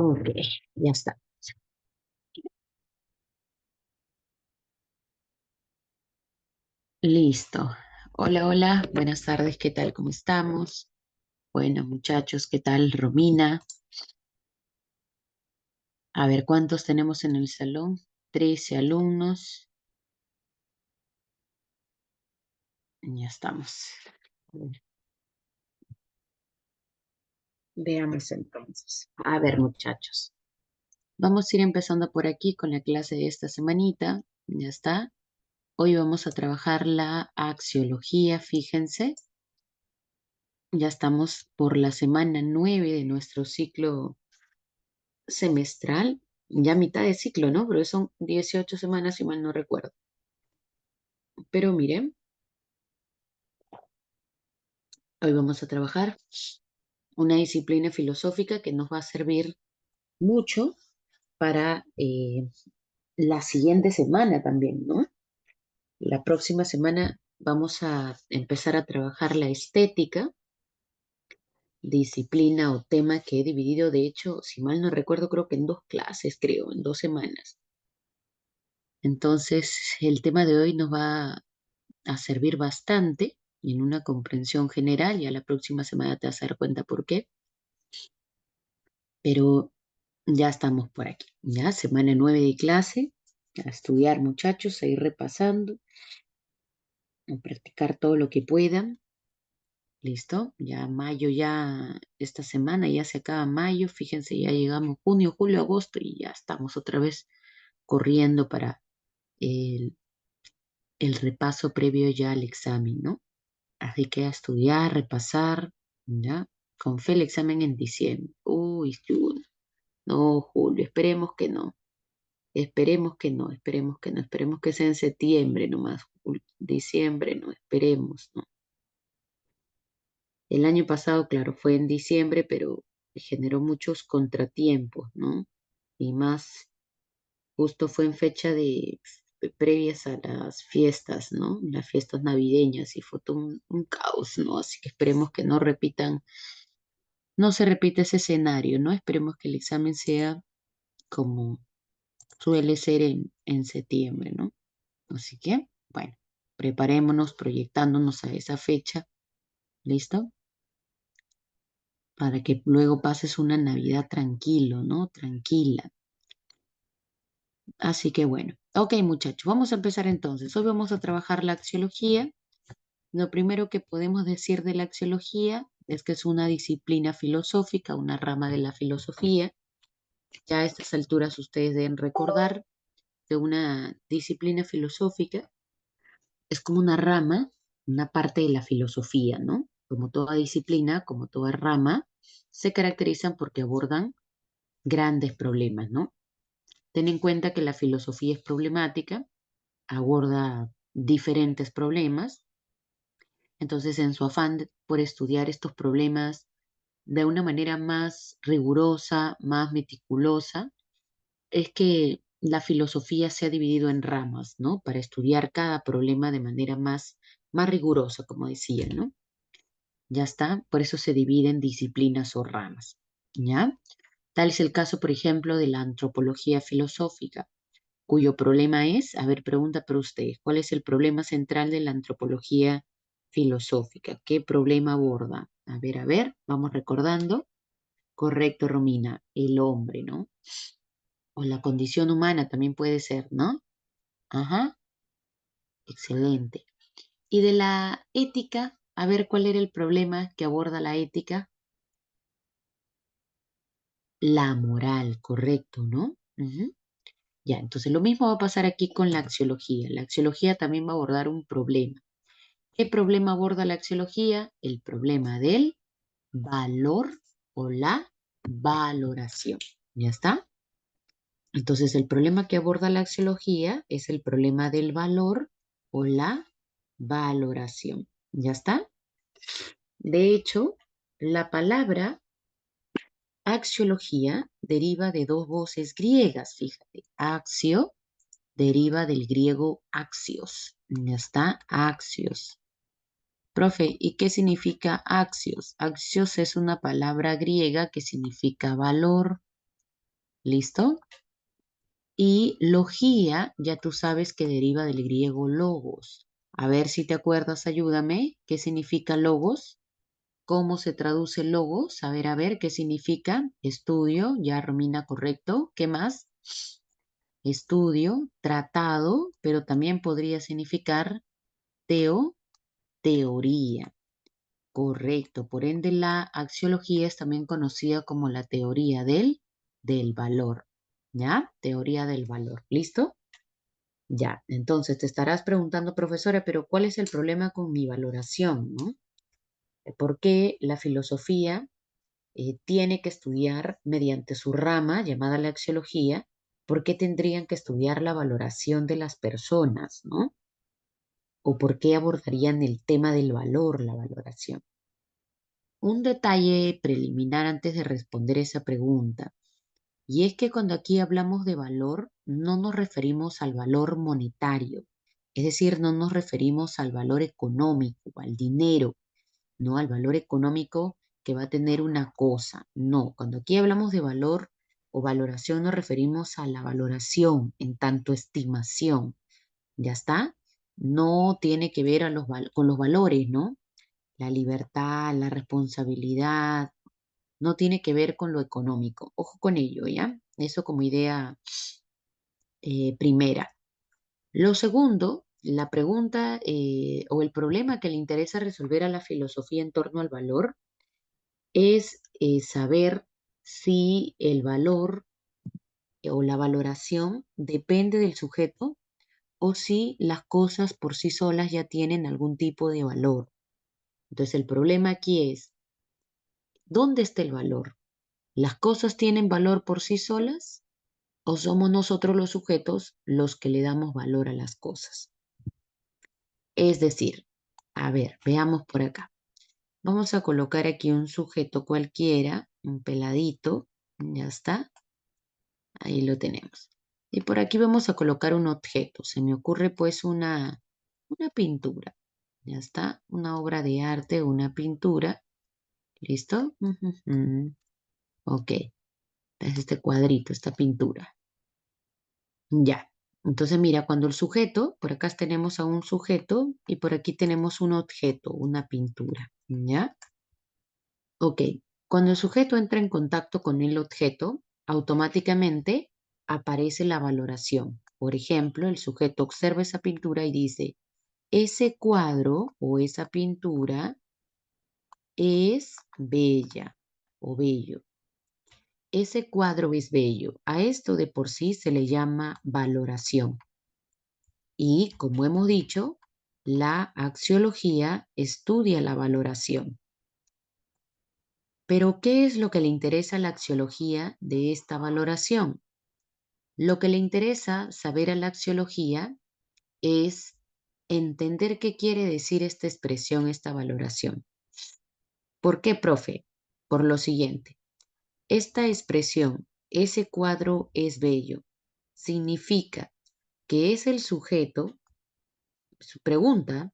Ok, ya está. Listo. Hola, hola. Buenas tardes. ¿Qué tal? ¿Cómo estamos? Bueno, muchachos, ¿qué tal? Romina. A ver, ¿cuántos tenemos en el salón? 13 alumnos. Ya estamos. A ver, veamos entonces. A ver, muchachos. Vamos a ir empezando por aquí con la clase de esta semanita. Ya está. Hoy vamos a trabajar la axiología, fíjense. Ya estamos por la semana 9 de nuestro ciclo semestral, ya mitad de ciclo, ¿no? Pero son 18 semanas, si mal no recuerdo. Pero miren, hoy vamos a trabajar una disciplina filosófica que nos va a servir mucho para la siguiente semana también, ¿no? La próxima semana vamos a empezar a trabajar la estética, disciplina o tema que he dividido, de hecho, si mal no recuerdo, creo que en dos clases, creo, en 2 semanas. Entonces, el tema de hoy nos va a servir bastante en una comprensión general. Ya la próxima semana te vas a dar cuenta por qué, pero ya estamos por aquí. Ya, semana 9 de clase, a estudiar muchachos, a ir repasando, a practicar todo lo que puedan. ¿Listo? Ya mayo, ya esta semana ya se acaba mayo, fíjense, ya llegamos junio, julio, agosto y ya estamos otra vez corriendo para el, el repaso previo ya al examen, ¿no? Así que a estudiar, repasar, ¿ya? Con fe el examen en diciembre. Uy, Jun, no, Julio, esperemos que no. Esperemos que no, esperemos que no, esperemos que sea en septiembre nomás. Diciembre no, esperemos, ¿no? El año pasado, claro, fue en diciembre, pero generó muchos contratiempos, ¿no? Y más, justo fue en fecha de previas a las fiestas, ¿no? Las fiestas navideñas y fue todo un caos, ¿no? Así que esperemos que no repitan. No se repite ese escenario, ¿no? Esperemos que el examen sea como suele ser en septiembre, ¿no? Así que, bueno, preparémonos proyectándonos a esa fecha, ¿listo? Para que luego pases una Navidad tranquilo, ¿no? Tranquila. Así que bueno, ok muchachos, vamos a empezar entonces. Hoy vamos a trabajar la axiología. Lo primero que podemos decir de la axiología es que es una disciplina filosófica, una rama de la filosofía. Ya a estas alturas ustedes deben recordar de una disciplina filosófica, es como una rama, una parte de la filosofía, ¿no? Como toda disciplina, como toda rama, se caracterizan porque abordan grandes problemas, ¿no? Ten en cuenta que la filosofía es problemática, aborda diferentes problemas, entonces en su afán por estudiar estos problemas de una manera más rigurosa, más meticulosa, es que la filosofía se ha dividido en ramas, ¿no? Para estudiar cada problema de manera más rigurosa, como decía, ¿no? Ya está, por eso se divide en disciplinas o ramas, ¿ya? Tal es el caso, por ejemplo, de la antropología filosófica, cuyo problema es, a ver, pregunta para ustedes, ¿cuál es el problema central de la antropología filosófica? ¿Qué problema aborda? A ver, vamos recordando. Correcto, Romina, el hombre, ¿no? O la condición humana también puede ser, ¿no? Ajá, excelente. Y de la ética, a ver cuál era el problema que aborda la ética. La moral, correcto, ¿no? Ujú. Ya, entonces lo mismo va a pasar aquí con la axiología. La axiología también va a abordar un problema. ¿Qué problema aborda la axiología? El problema del valor o la valoración. ¿Ya está? Entonces el problema que aborda la axiología es el problema del valor o la valoración. ¿Ya está? De hecho, la palabra axiología deriva de dos voces griegas, fíjate. Axio deriva del griego axios. Ya está, axios. Profe, ¿y qué significa axios? Axios es una palabra griega que significa valor. ¿Listo? Y logía, ya tú sabes que deriva del griego logos. A ver si te acuerdas, ayúdame. ¿Qué significa logos? ¿Cómo se traduce logos? A ver, ¿qué significa? Estudio, ya Romina, correcto. ¿Qué más? Estudio, tratado, pero también podría significar teo, teoría. Correcto. Por ende, la axiología es también conocida como la teoría del valor. ¿Ya? Teoría del valor. ¿Listo? Ya. Entonces te estarás preguntando, profesora, pero ¿cuál es el problema con mi valoración, no? ¿Por qué la filosofía tiene que estudiar mediante su rama llamada la axiología? ¿Por qué tendrían que estudiar la valoración de las personas, no? ¿O por qué abordarían el tema del valor, la valoración? Un detalle preliminar antes de responder esa pregunta, y es que cuando aquí hablamos de valor, no nos referimos al valor monetario, es decir, no nos referimos al valor económico, al dinero, no al valor económico que va a tener una cosa. No, cuando aquí hablamos de valor o valoración nos referimos a la valoración en tanto estimación. ¿Ya está? No tiene que ver con los valores, ¿no? La libertad, la responsabilidad, no tiene que ver con lo económico. Ojo con ello, ¿ya? Eso como idea primera. Lo segundo, la pregunta o el problema que le interesa resolver a la filosofía en torno al valor es saber si el valor o la valoración depende del sujeto o si las cosas por sí solas ya tienen algún tipo de valor. Entonces el problema aquí es, ¿dónde está el valor? ¿Las cosas tienen valor por sí solas o somos nosotros los sujetos los que le damos valor a las cosas? Es decir, a ver, veamos por acá. Vamos a colocar aquí un sujeto cualquiera, un peladito, ya está, ahí lo tenemos. Y por aquí vamos a colocar un objeto. Se me ocurre pues una pintura, ya está, una obra de arte, una pintura. ¿Listo? Ujujú. Ok, es este cuadrito, esta pintura. Ya. Entonces, mira, cuando el sujeto, por acá tenemos a un sujeto y por aquí tenemos un objeto, una pintura. ¿Ya? Ok. Cuando el sujeto entra en contacto con el objeto, automáticamente aparece la valoración. Por ejemplo, el sujeto observa esa pintura y dice, ese cuadro o esa pintura es bella o bello. Ese cuadro es bello. A esto de por sí se le llama valoración. Y como hemos dicho, la axiología estudia la valoración. Pero, ¿qué es lo que le interesa a la axiología de esta valoración? Lo que le interesa saber a la axiología es entender qué quiere decir esta expresión, esta valoración. ¿Por qué, profe? Por lo siguiente. Esta expresión, ese cuadro es bello, significa que es el sujeto, su pregunta,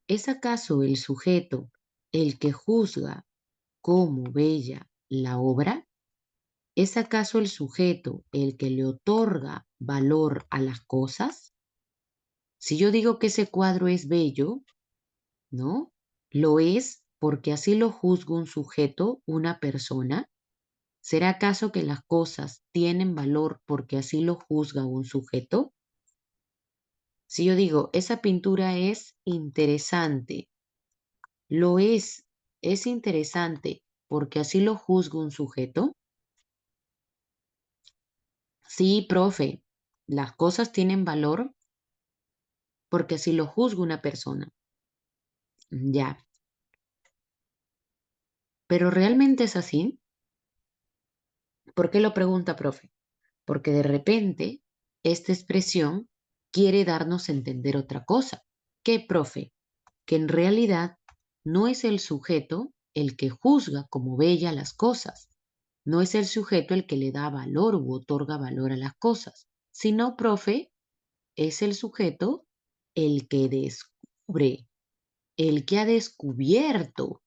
¿es acaso el sujeto el que juzga como bella la obra? ¿Es acaso el sujeto el que le otorga valor a las cosas? Si yo digo que ese cuadro es bello, ¿no? Lo es porque así lo juzga un sujeto, una persona. ¿Será acaso que las cosas tienen valor porque así lo juzga un sujeto? Si yo digo, esa pintura es interesante, lo es interesante porque así lo juzga un sujeto. Sí, profe, las cosas tienen valor porque así lo juzga una persona. Ya, pero ¿realmente es así? ¿Por qué lo pregunta, profe? Porque de repente esta expresión quiere darnos a entender otra cosa. ¿Qué, profe? Que en realidad no es el sujeto el que juzga como bella las cosas, no es el sujeto el que le da valor u otorga valor a las cosas, sino, profe, es el sujeto el que descubre, el que ha descubierto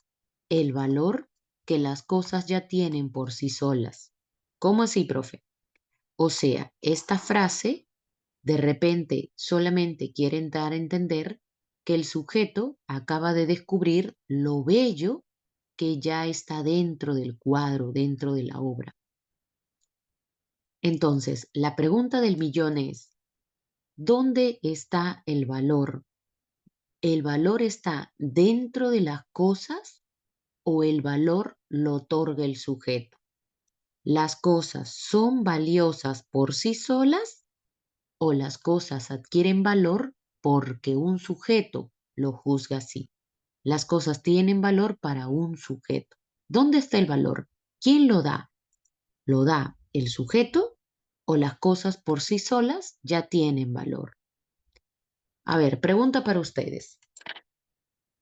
el valor que las cosas ya tienen por sí solas. ¿Cómo así, profe? O sea, esta frase de repente solamente quieren dar a entender que el sujeto acaba de descubrir lo bello que ya está dentro del cuadro, dentro de la obra. Entonces, la pregunta del millón es, ¿dónde está el valor? ¿El valor está dentro de las cosas o el valor lo otorga el sujeto? ¿Las cosas son valiosas por sí solas o las cosas adquieren valor porque un sujeto lo juzga así? Las cosas tienen valor para un sujeto. ¿Dónde está el valor? ¿Quién lo da? ¿Lo da el sujeto o las cosas por sí solas ya tienen valor? A ver, pregunta para ustedes.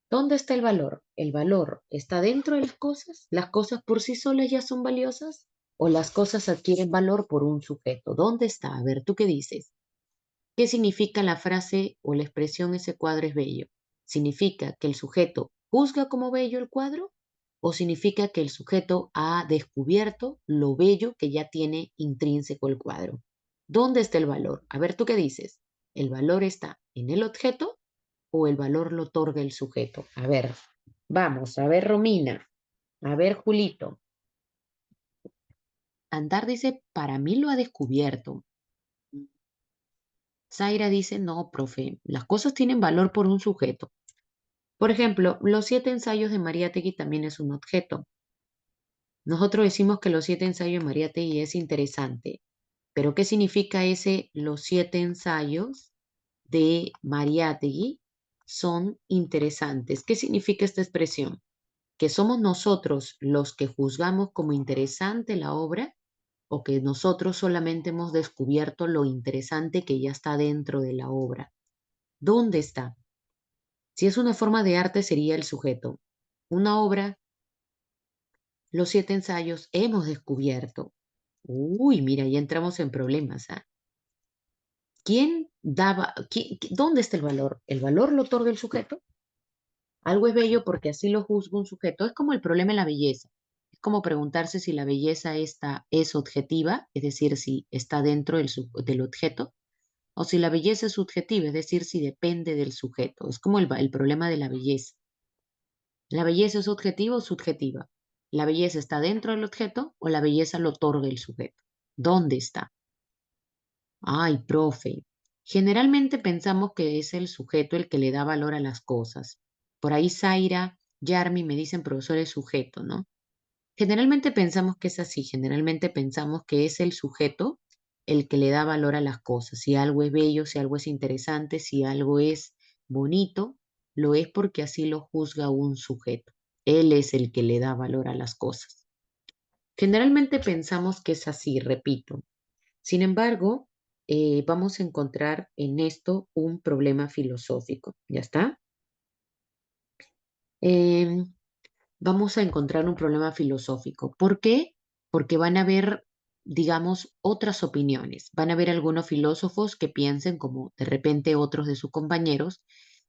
¿Dónde está el valor? ¿El valor está dentro de las cosas? ¿Las cosas por sí solas ya son valiosas? ¿O las cosas adquieren valor por un sujeto? ¿Dónde está? A ver, ¿tú qué dices? ¿Qué significa la frase o la expresión ese cuadro es bello? ¿Significa que el sujeto juzga como bello el cuadro? ¿O significa que el sujeto ha descubierto lo bello que ya tiene intrínseco el cuadro? ¿Dónde está el valor? A ver, ¿tú qué dices? ¿El valor está en el objeto o el valor lo otorga el sujeto? A ver, vamos, a ver, Romina, a ver, Julito. Andar dice, para mí lo ha descubierto. Zaira dice, no, profe, las cosas tienen valor por un sujeto. Por ejemplo, los 7 ensayos de Mariátegui también es un objeto. Nosotros decimos que los 7 ensayos de Mariátegui es interesante, pero ¿qué significa ese los 7 ensayos de Mariátegui son interesantes? ¿Qué significa esta expresión? ¿Que somos nosotros los que juzgamos como interesante la obra o que nosotros solamente hemos descubierto lo interesante que ya está dentro de la obra? ¿Dónde está? Si es una forma de arte sería el sujeto. Una obra, los 7 ensayos, hemos descubierto. Uy, mira, ya entramos en problemas, ¿ah? ¿Quién daba, dónde está el valor? ¿El valor lo otorga el sujeto? Algo es bello porque así lo juzga un sujeto. Es como el problema de la belleza. Es como preguntarse si la belleza esta es objetiva, es decir, si está dentro del objeto, o si la belleza es subjetiva, es decir, si depende del sujeto. Es como el problema de la belleza. ¿La belleza es objetiva o subjetiva? ¿La belleza está dentro del objeto o la belleza lo otorga el sujeto? ¿Dónde está? Ay, profe. Generalmente pensamos que es el sujeto el que le da valor a las cosas. Por ahí Zaira, Yarmi me dicen profesor es sujeto, ¿no? Generalmente pensamos que es así, generalmente pensamos que es el sujeto el que le da valor a las cosas. Si algo es bello, si algo es interesante, si algo es bonito, lo es porque así lo juzga un sujeto. Él es el que le da valor a las cosas. Generalmente pensamos que es así, repito. Sin embargo, vamos a encontrar en esto un problema filosófico. ¿Ya está? Em, Vamos a encontrar un problema filosófico. ¿Por qué? Porque van a haber, digamos, otras opiniones. Van a haber algunos filósofos que piensen, como de repente otros de sus compañeros,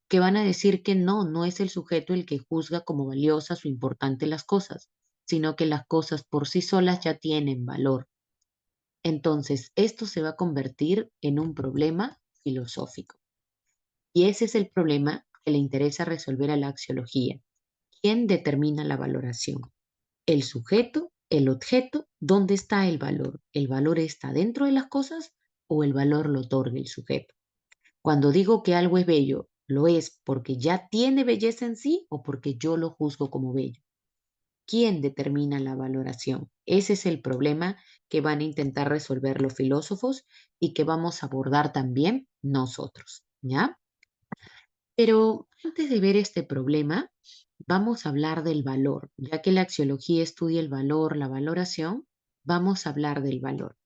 que van a decir que no, no es el sujeto el que juzga como valiosas o importantes las cosas, sino que las cosas por sí solas ya tienen valor. Entonces, esto se va a convertir en un problema filosófico. Y ese es el problema que le interesa resolver a la axiología. ¿Quién determina la valoración? ¿El sujeto, el objeto? ¿Dónde está el valor? ¿El valor está dentro de las cosas o el valor lo otorga el sujeto? Cuando digo que algo es bello, ¿lo es porque ya tiene belleza en sí o porque yo lo juzgo como bello? ¿Quién determina la valoración? Ese es el problema que van a intentar resolver los filósofos y que vamos a abordar también nosotros, ¿ya? Pero antes de ver este problema, vamos a hablar del valor. Ya que la axiología estudia el valor, la valoración, vamos a hablar del valor.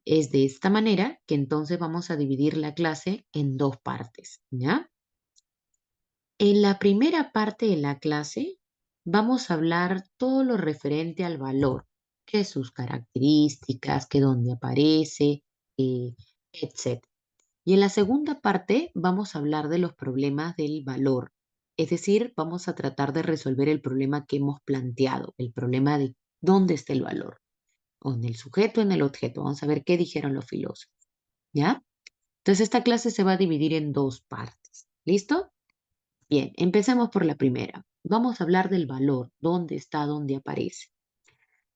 Es de esta manera que entonces vamos a dividir la clase en dos partes, ¿ya? En la primera parte de la clase vamos a hablar todo lo referente al valor, que sus características, que dónde aparece, etc. Y en la segunda parte vamos a hablar de los problemas del valor, es decir, vamos a tratar de resolver el problema que hemos planteado, el problema de dónde está el valor. o en el sujeto, en el objeto. Vamos a ver qué dijeron los filósofos, ¿ya? Entonces esta clase se va a dividir en dos partes. ¿Listo? Bien, empecemos por la primera. Vamos a hablar del valor, dónde está, dónde aparece.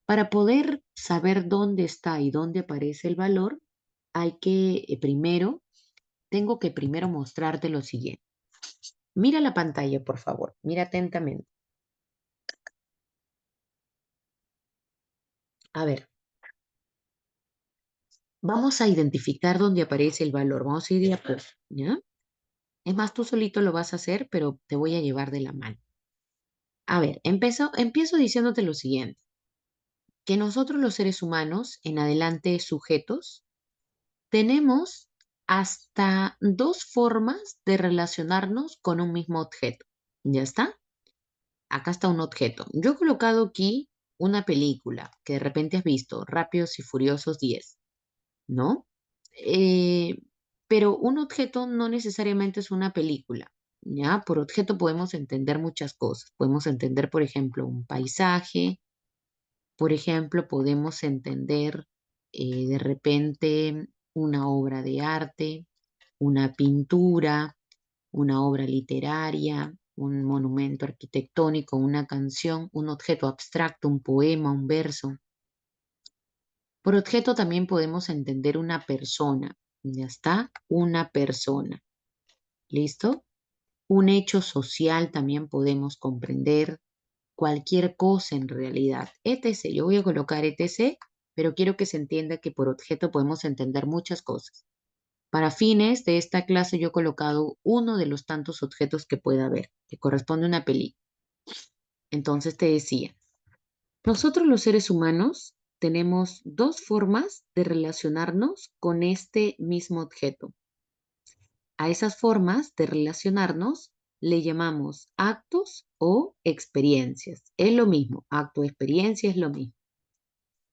Para poder saber dónde está y dónde aparece el valor, hay que tengo que primero mostrarte lo siguiente. Mira la pantalla, por favor. Mira atentamente. A ver, vamos a identificar dónde aparece el valor. Vamos a ir de a poco, ¿ya? Es más, tú solito lo vas a hacer, pero te voy a llevar de la mano. A ver, empiezo diciéndote lo siguiente, que nosotros los seres humanos, en adelante sujetos, tenemos hasta dos formas de relacionarnos con un mismo objeto. ¿Ya está? Acá está un objeto. Yo he colocado aquí una película que de repente has visto, Rápidos y Furiosos 10, ¿no? Eh, pero un objeto no necesariamente es una película, ¿ya? Por objeto podemos entender muchas cosas. Podemos entender, por ejemplo, un paisaje, por ejemplo, podemos entender de repente una obra de arte, una pintura, una obra literaria, un monumento arquitectónico, una canción, un objeto abstracto, un poema, un verso. Por objeto también podemos entender una persona. Ya está, una persona. ¿Listo? Un hecho social también podemos comprender cualquier cosa en realidad. etc. Yo voy a colocar etc., pero quiero que se entienda que por objeto podemos entender muchas cosas. Para fines de esta clase yo he colocado uno de los tantos objetos que pueda haber, que corresponde a una película. Entonces te decía, nosotros los seres humanos tenemos dos formas de relacionarnos con este mismo objeto. A esas formas de relacionarnos le llamamos actos o experiencias. Es lo mismo, acto o experiencia es lo mismo.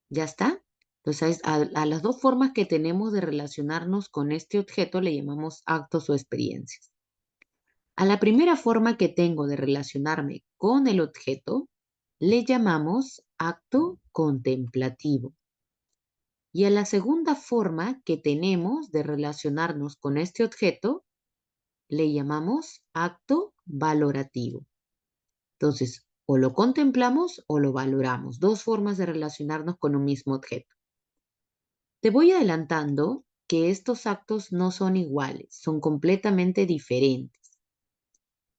¿Ya está? Entonces, a las dos formas que tenemos de relacionarnos con este objeto le llamamos actos o experiencias. A la primera forma que tengo de relacionarme con el objeto le llamamos acto contemplativo. Y a la segunda forma que tenemos de relacionarnos con este objeto le llamamos acto valorativo. Entonces, o lo contemplamos o lo valoramos. Dos formas de relacionarnos con un mismo objeto. Te voy adelantando que estos actos no son iguales, son completamente diferentes.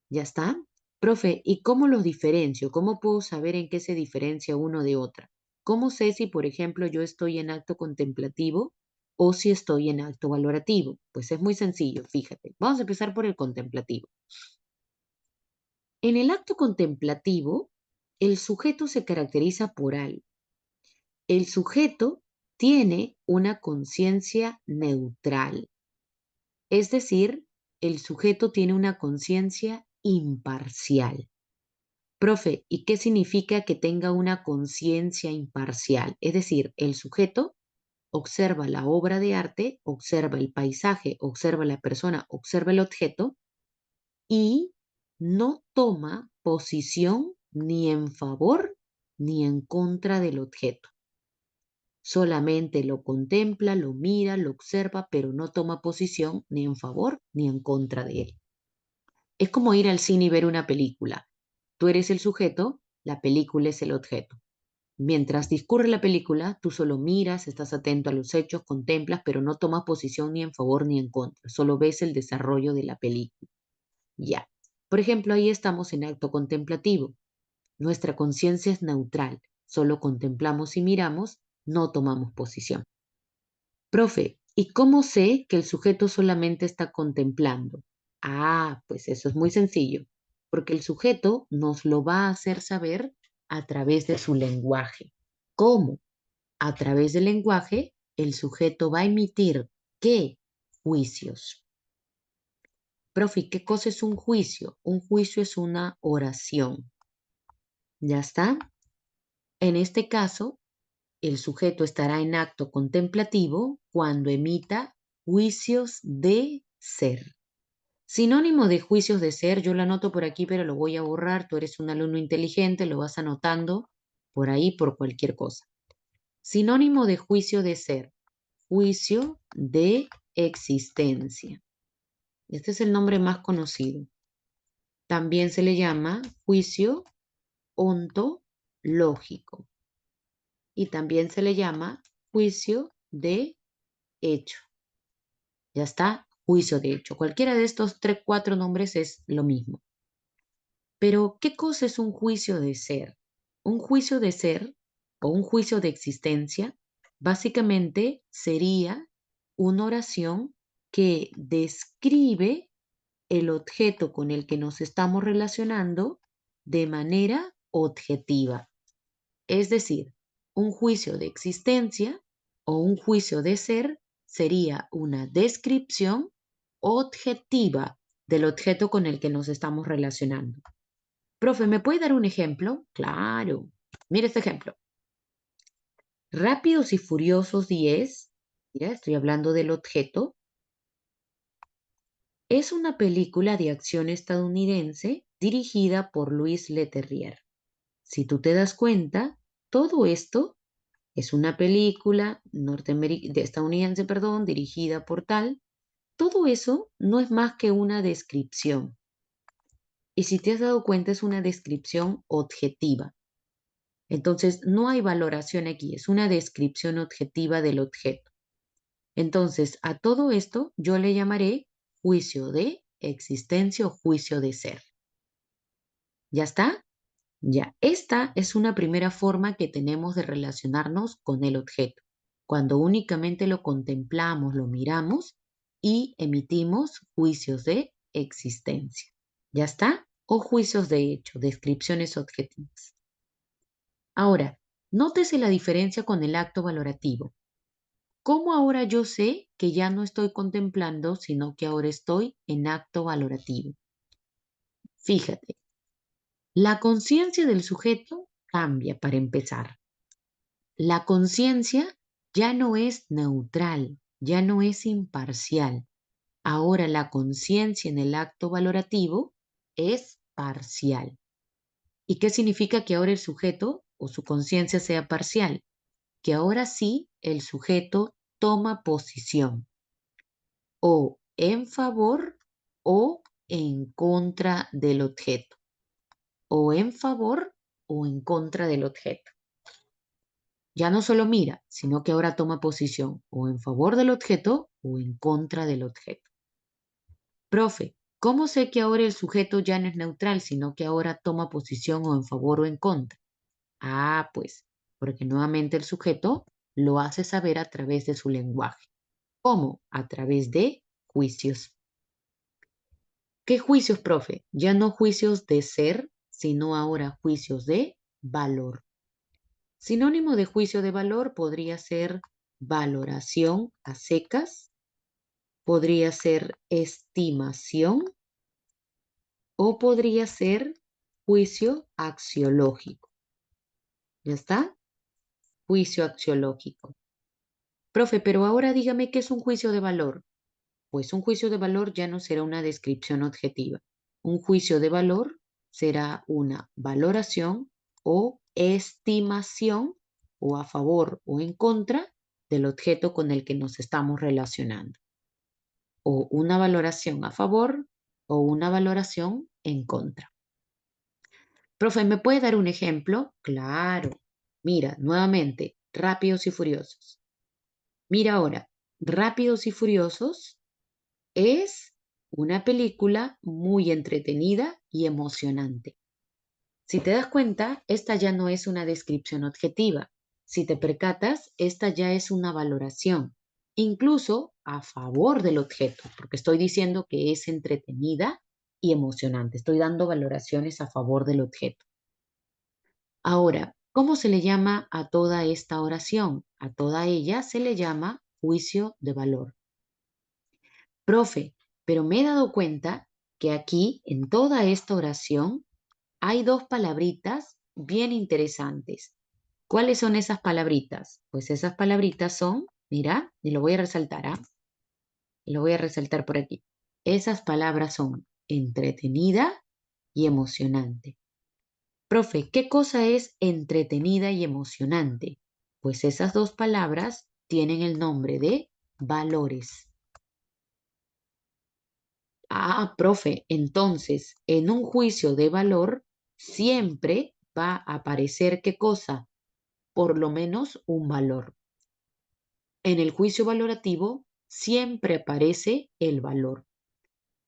¿Ya está? Profe, ¿y cómo los diferencio? ¿Cómo puedo saber en qué se diferencia uno de otra? ¿Cómo sé si, por ejemplo, yo estoy en acto contemplativo o si estoy en acto valorativo? Pues es muy sencillo, fíjate. Vamos a empezar por el contemplativo. En el acto contemplativo, el sujeto se caracteriza por algo. El sujeto tiene una conciencia neutral, es decir, el sujeto tiene una conciencia imparcial. Profe, ¿y qué significa que tenga una conciencia imparcial? Es decir, el sujeto observa la obra de arte, observa el paisaje, observa la persona, observa el objeto y no toma posición ni en favor ni en contra del objeto. Solamente lo contempla, lo mira, lo observa, pero no toma posición ni en favor ni en contra de él. Es como ir al cine y ver una película. Tú eres el sujeto, la película es el objeto. Mientras discurre la película, tú solo miras, estás atento a los hechos, contemplas, pero no tomas posición ni en favor ni en contra. Solo ves el desarrollo de la película. Ya. Por ejemplo, ahí estamos en acto contemplativo. Nuestra conciencia es neutral. Solo contemplamos y miramos, no tomamos posición. Profe, ¿y cómo sé que el sujeto solamente está contemplando? Ah, pues eso es muy sencillo, porque el sujeto nos lo va a hacer saber a través de su lenguaje. ¿Cómo? A través del lenguaje, el sujeto va a emitir ¿qué? Juicios. Profe, ¿qué cosa es un juicio? Un juicio es una oración. ¿Ya está? En este caso, el sujeto estará en acto contemplativo cuando emita juicios de ser. Sinónimo de juicios de ser, yo lo anoto por aquí, pero lo voy a borrar. Tú eres un alumno inteligente, lo vas anotando por ahí por cualquier cosa. Sinónimo de juicio de ser. Juicio de existencia. Este es el nombre más conocido. También se le llama juicio ontológico y también se le llama juicio de hecho. Ya está, juicio de hecho. Cualquiera de estos 3, 4 nombres es lo mismo. Pero, ¿qué cosa es un juicio de ser? Un juicio de ser o un juicio de existencia básicamente sería una oración que describe el objeto con el que nos estamos relacionando de manera objetiva. Es decir, un juicio de existencia o un juicio de ser sería una descripción objetiva del objeto con el que nos estamos relacionando. Profe, ¿me puede dar un ejemplo? Claro. Mire este ejemplo. Rápidos y Furiosos 10, mira, estoy hablando del objeto, es una película de acción estadounidense dirigida por Louis Leterrier. Si tú te das cuenta, todo esto es una película estadounidense, perdón, dirigida por tal. Todo eso no es más que una descripción. Y si te has dado cuenta, es una descripción objetiva. Entonces, no hay valoración aquí, es una descripción objetiva del objeto. Entonces, a todo esto yo le llamaré juicio de existencia o juicio de ser. ¿Ya está? Ya, esta es una primera forma que tenemos de relacionarnos con el objeto, cuando únicamente lo contemplamos, lo miramos y emitimos juicios de existencia. ¿Ya está? O juicios de hecho, descripciones objetivas. Ahora, nótese la diferencia con el acto valorativo. ¿Cómo ahora yo sé que ya no estoy contemplando, sino que ahora estoy en acto valorativo? Fíjate, la conciencia del sujeto cambia para empezar. La conciencia ya no es neutral, ya no es imparcial. Ahora la conciencia en el acto valorativo es parcial. ¿Y qué significa que ahora el sujeto o su conciencia sea parcial? Que ahora sí el sujeto toma posición o en favor o en contra del objeto, o en favor o en contra del objeto. Ya no solo mira, sino que ahora toma posición o en favor del objeto o en contra del objeto. Profe, ¿cómo sé que ahora el sujeto ya no es neutral, sino que ahora toma posición o en favor o en contra? Ah, pues, porque nuevamente el sujeto lo hace saber a través de su lenguaje. ¿Cómo? A través de juicios. ¿Qué juicios, profe? Ya no juicios de ser, sino ahora juicios de valor. Sinónimo de juicio de valor podría ser valoración a secas, podría ser estimación o podría ser juicio axiológico. ¿Ya está? Juicio axiológico. Profe, pero ahora dígame qué es un juicio de valor. Pues un juicio de valor ya no será una descripción objetiva. Un juicio de valor será una valoración o estimación o a favor o en contra del objeto con el que nos estamos relacionando. O una valoración a favor o una valoración en contra. Profe, ¿me puede dar un ejemplo? Claro. Mira, nuevamente, Rápidos y Furiosos. Mira ahora, Rápidos y Furiosos es una película muy entretenida y emocionante. Si te das cuenta, esta ya no es una descripción objetiva. Si te percatas, esta ya es una valoración, incluso a favor del objeto, porque estoy diciendo que es entretenida y emocionante. Estoy dando valoraciones a favor del objeto. Ahora, ¿cómo se le llama a toda esta oración? A toda ella se le llama juicio de valor. Profe, pero me he dado cuenta que aquí, en toda esta oración, hay dos palabritas bien interesantes. ¿Cuáles son esas palabritas? Pues esas palabritas son, mira, y lo voy a resaltar, ¿ah? Y lo voy a resaltar por aquí. Esas palabras son entretenida y emocionante. Profe, ¿qué cosa es entretenida y emocionante? Pues esas dos palabras tienen el nombre de valores. Ah, profe, entonces, en un juicio de valor siempre va a aparecer ¿qué cosa? Por lo menos un valor. En el juicio valorativo siempre aparece el valor.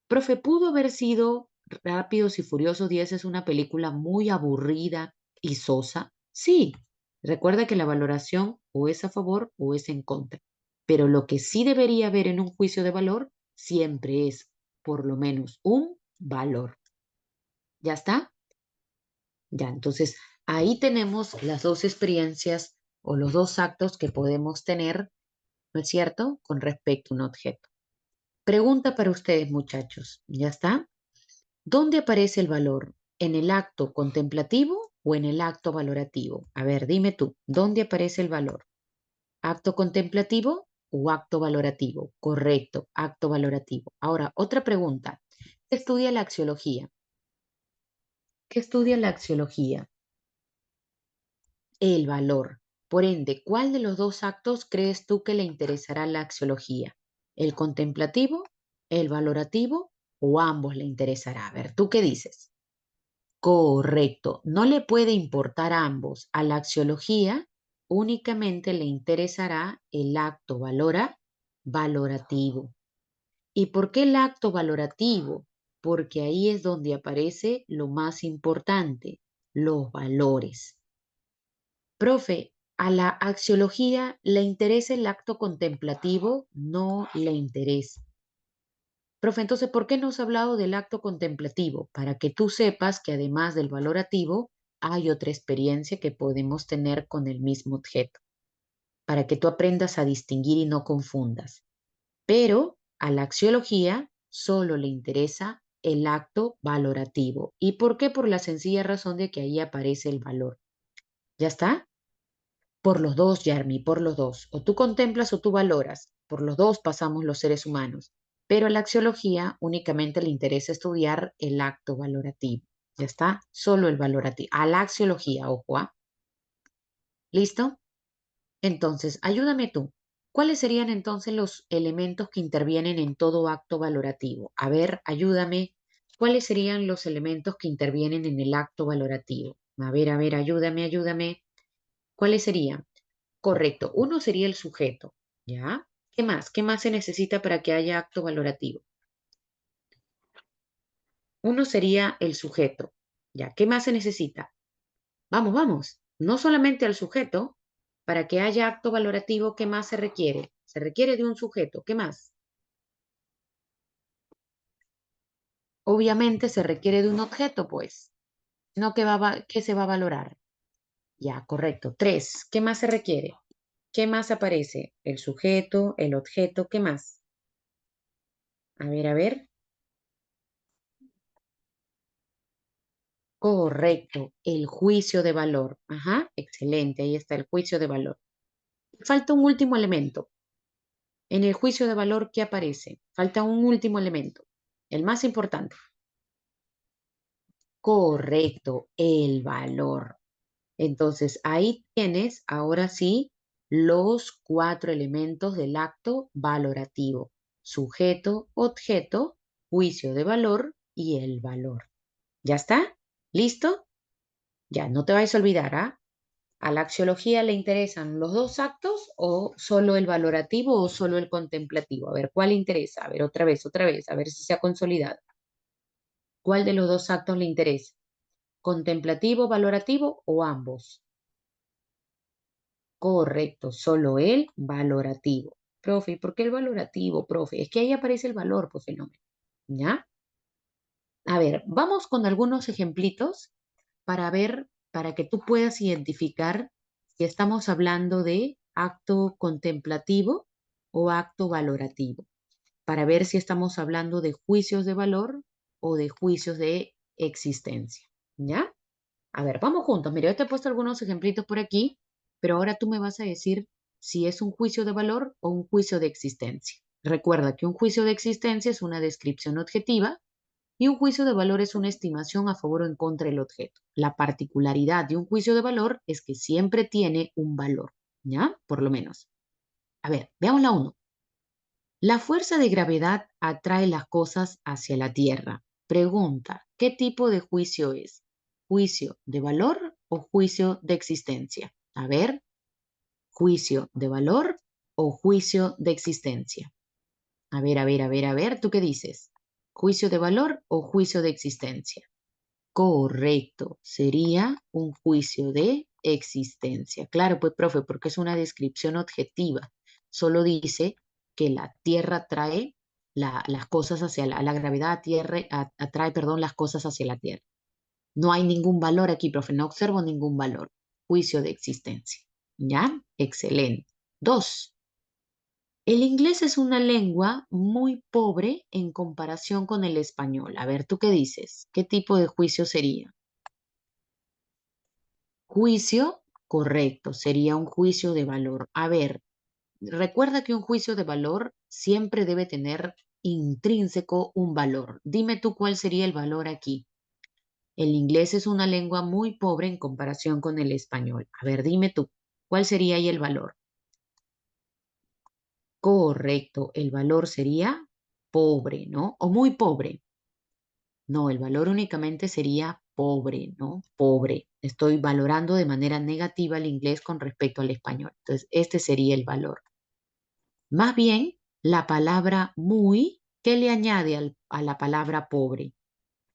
Profe, ¿pudo haber sido Rápidos y Furiosos 10 es una película muy aburrida y sosa? Sí, recuerda que la valoración o es a favor o es en contra. Pero lo que sí debería haber en un juicio de valor siempre es por lo menos un valor. ¿Ya está? Ya, entonces ahí tenemos las dos experiencias o los dos actos que podemos tener, ¿no es cierto?, con respecto a un objeto. Pregunta para ustedes, muchachos. ¿Ya está? ¿Dónde aparece el valor? ¿En el acto contemplativo o en el acto valorativo? A ver, dime tú, ¿dónde aparece el valor? ¿Acto contemplativo o acto valorativo? Correcto, acto valorativo. Ahora, otra pregunta. ¿Qué estudia la axiología? ¿Qué estudia la axiología? El valor. Por ende, ¿cuál de los dos actos crees tú que le interesará la axiología? ¿El contemplativo, el valorativo o ambos le interesará? A ver, ¿tú qué dices? Correcto, no le puede importar a ambos. A la axiología únicamente le interesará el acto valorativo. ¿Y por qué el acto valorativo? Porque ahí es donde aparece lo más importante, los valores. Profe, a la axiología le interesa el acto contemplativo, no le interesa. Profe, entonces, ¿por qué no has hablado del acto contemplativo? Para que tú sepas que además del valorativo, hay otra experiencia que podemos tener con el mismo objeto, para que tú aprendas a distinguir y no confundas. Pero a la axiología solo le interesa el acto valorativo. ¿Y por qué? Por la sencilla razón de que ahí aparece el valor. ¿Ya está? Por los dos, Yarmi, por los dos. O tú contemplas o tú valoras. Por los dos pasamos los seres humanos. Pero a la axiología únicamente le interesa estudiar el acto valorativo. ¿Ya está? Solo el valorativo. A la axiología, ojo, ¿ah? ¿Listo? Entonces, ayúdame tú. ¿Cuáles serían entonces los elementos que intervienen en todo acto valorativo? A ver, ayúdame. ¿Cuáles serían los elementos que intervienen en el acto valorativo? A ver, ayúdame, ayúdame. ¿Cuáles serían? Correcto. Uno sería el sujeto, ¿ya? ¿Qué más? ¿Qué más se necesita para que haya acto valorativo? Uno sería el sujeto, ¿ya? ¿Qué más se necesita? Vamos, vamos. No solamente al sujeto, para que haya acto valorativo, ¿qué más se requiere? Se requiere de un sujeto, ¿qué más? Obviamente se requiere de un objeto, pues. No que ¿qué se va a valorar? Ya, correcto. Tres. ¿Qué más se requiere? ¿Qué más aparece? El sujeto, el objeto, ¿qué más? A ver, a ver. Correcto, el juicio de valor. Ajá, excelente, ahí está el juicio de valor. Falta un último elemento. En el juicio de valor, ¿qué aparece? Falta un último elemento, el más importante. Correcto, el valor. Entonces, ahí tienes, ahora sí, los cuatro elementos del acto valorativo. Sujeto, objeto, juicio de valor y el valor. ¿Ya está? ¿Listo? Ya, no te vayas a olvidar, ¿ah? ¿A la axiología le interesan los dos actos o solo el valorativo o solo el contemplativo? A ver, ¿cuál le interesa? A ver, otra vez, a ver si se ha consolidado. ¿Cuál de los dos actos le interesa? ¿Contemplativo, valorativo o ambos? Correcto, solo el valorativo. Profe, ¿y por qué el valorativo, profe? Es que ahí aparece el valor, pues fenómeno. ¿Ya? A ver, vamos con algunos ejemplitos para ver, para que tú puedas identificar si estamos hablando de acto contemplativo o acto valorativo, para ver si estamos hablando de juicios de valor o de juicios de existencia. ¿Ya? A ver, vamos juntos. Mira, yo te he puesto algunos ejemplitos por aquí, pero ahora tú me vas a decir si es un juicio de valor o un juicio de existencia. Recuerda que un juicio de existencia es una descripción objetiva y un juicio de valor es una estimación a favor o en contra del objeto. La particularidad de un juicio de valor es que siempre tiene un valor, ¿ya? Por lo menos. A ver, veamos la 1. La fuerza de gravedad atrae las cosas hacia la Tierra. Pregunta, ¿qué tipo de juicio es? ¿Juicio de valor o juicio de existencia? A ver, ¿juicio de valor o juicio de existencia? A ver, ¿tú qué dices? ¿Juicio de valor o juicio de existencia? Correcto, sería un juicio de existencia. Claro, pues, profe, porque es una descripción objetiva. Solo dice que la Tierra atrae las cosas hacia la gravedad tierra, atrae, perdón, las cosas hacia la Tierra. No hay ningún valor aquí, profe, no observo ningún valor. Juicio de existencia. ¿Ya? Excelente. 2. El inglés es una lengua muy pobre en comparación con el español. A ver, ¿tú qué dices? ¿Qué tipo de juicio sería? Juicio, correcto, sería un juicio de valor. A ver, recuerda que un juicio de valor siempre debe tener intrínseco un valor. Dime tú cuál sería el valor aquí. El inglés es una lengua muy pobre en comparación con el español. A ver, dime tú, ¿cuál sería ahí el valor? Correcto, el valor sería pobre, ¿no? O muy pobre. No, el valor únicamente sería pobre, ¿no? Pobre. Estoy valorando de manera negativa el inglés con respecto al español. Entonces, este sería el valor. Más bien, la palabra muy, ¿qué le añade a la palabra pobre?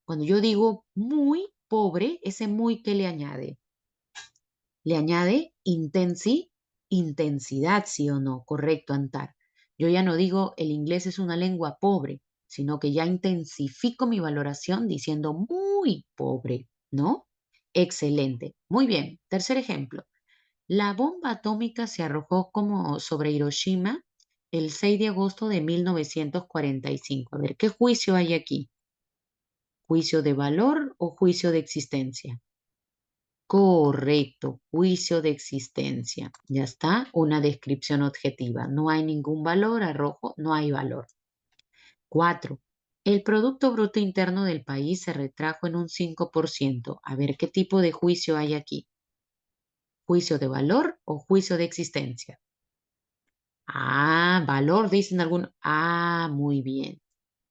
Cuando yo digo muy pobre, ese muy, ¿qué le añade? Le añade intensidad, sí o no, correcto, Antar. Yo ya no digo el inglés es una lengua pobre, sino que ya intensifico mi valoración diciendo muy pobre, ¿no? Excelente. Muy bien. Tercer ejemplo. La bomba atómica se arrojó como sobre Hiroshima el 6 de agosto de 1945. A ver, ¿qué juicio hay aquí? ¿Juicio de valor o juicio de existencia? Correcto, juicio de existencia. Ya está, una descripción objetiva. No hay ningún valor, arrojo, no hay valor. 4. El Producto Bruto Interno del país se retrajo en un 5%. A ver, ¿qué tipo de juicio hay aquí? ¿Juicio de valor o juicio de existencia? Ah, valor, dicen algunos. Ah, muy bien.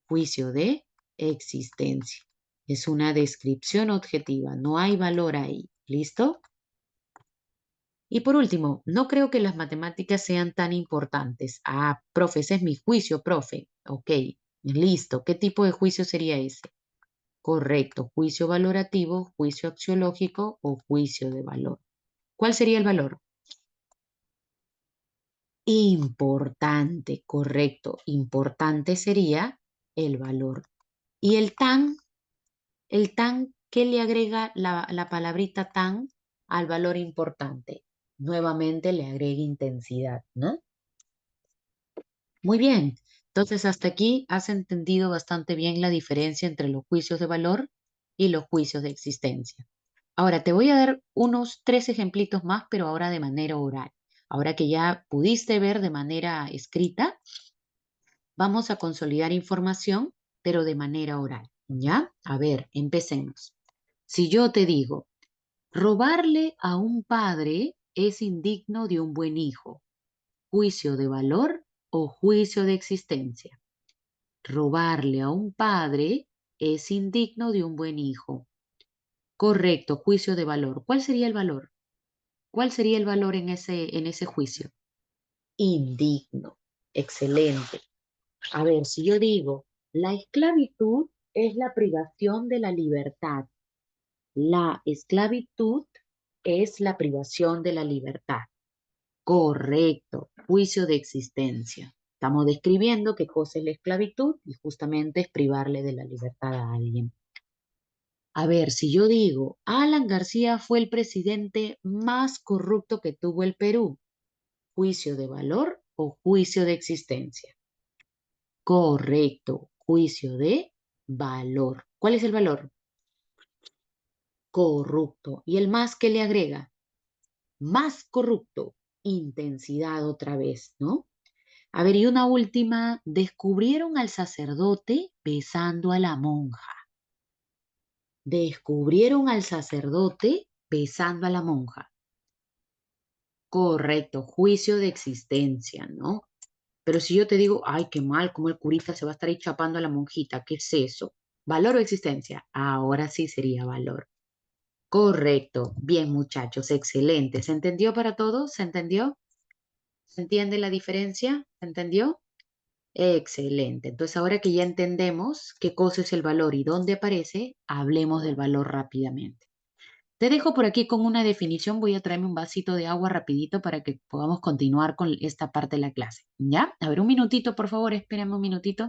Juicio de existencia. Es una descripción objetiva, no hay valor ahí. ¿Listo? Y por último, no creo que las matemáticas sean tan importantes. Ah, profe, ese es mi juicio, profe. Ok, listo. ¿Qué tipo de juicio sería ese? Correcto, juicio valorativo, juicio axiológico o juicio de valor. ¿Cuál sería el valor? Importante, correcto. Importante sería el valor. ¿Y el tan, qué le agrega la palabrita tan al valor importante? Nuevamente le agrega intensidad, ¿no? Muy bien. Entonces, hasta aquí has entendido bastante bien la diferencia entre los juicios de valor y los juicios de existencia. Ahora, te voy a dar unos 3 ejemplitos más, pero ahora de manera oral. Ahora que ya pudiste ver de manera escrita, vamos a consolidar información, pero de manera oral. ¿Ya? A ver, empecemos. Si yo te digo, robarle a un padre es indigno de un buen hijo, ¿juicio de valor o juicio de existencia? Robarle a un padre es indigno de un buen hijo. Correcto, juicio de valor. ¿Cuál sería el valor? ¿Cuál sería el valor en ese juicio? Indigno. Excelente. A ver, si yo digo, la esclavitud es la privación de la libertad. La esclavitud es la privación de la libertad. Correcto, juicio de existencia. Estamos describiendo qué cosa es la esclavitud y justamente es privarle de la libertad a alguien. A ver, si yo digo, Alan García fue el presidente más corrupto que tuvo el Perú, ¿juicio de valor o juicio de existencia? Correcto, juicio de valor. ¿Cuál es el valor? Corrupto. ¿Y el más que le agrega? Más corrupto. Intensidad otra vez, ¿no? A ver, y una última, descubrieron al sacerdote besando a la monja. Descubrieron al sacerdote besando a la monja. Correcto, juicio de existencia, ¿no? Pero si yo te digo, ay, qué mal, cómo el curita se va a estar ahí chapando a la monjita, ¿qué es eso? ¿Valor o existencia? Ahora sí sería valor. Correcto. Bien, muchachos, excelente. ¿Se entendió para todos? ¿Se entendió? ¿Se entiende la diferencia? ¿Se entendió? Excelente. Entonces, ahora que ya entendemos qué cosa es el valor y dónde aparece, hablemos del valor rápidamente. Te dejo por aquí con una definición. Voy a traerme un vasito de agua rapidito para que podamos continuar con esta parte de la clase. ¿Ya? A ver, un minutito, por favor, espérame un minutito.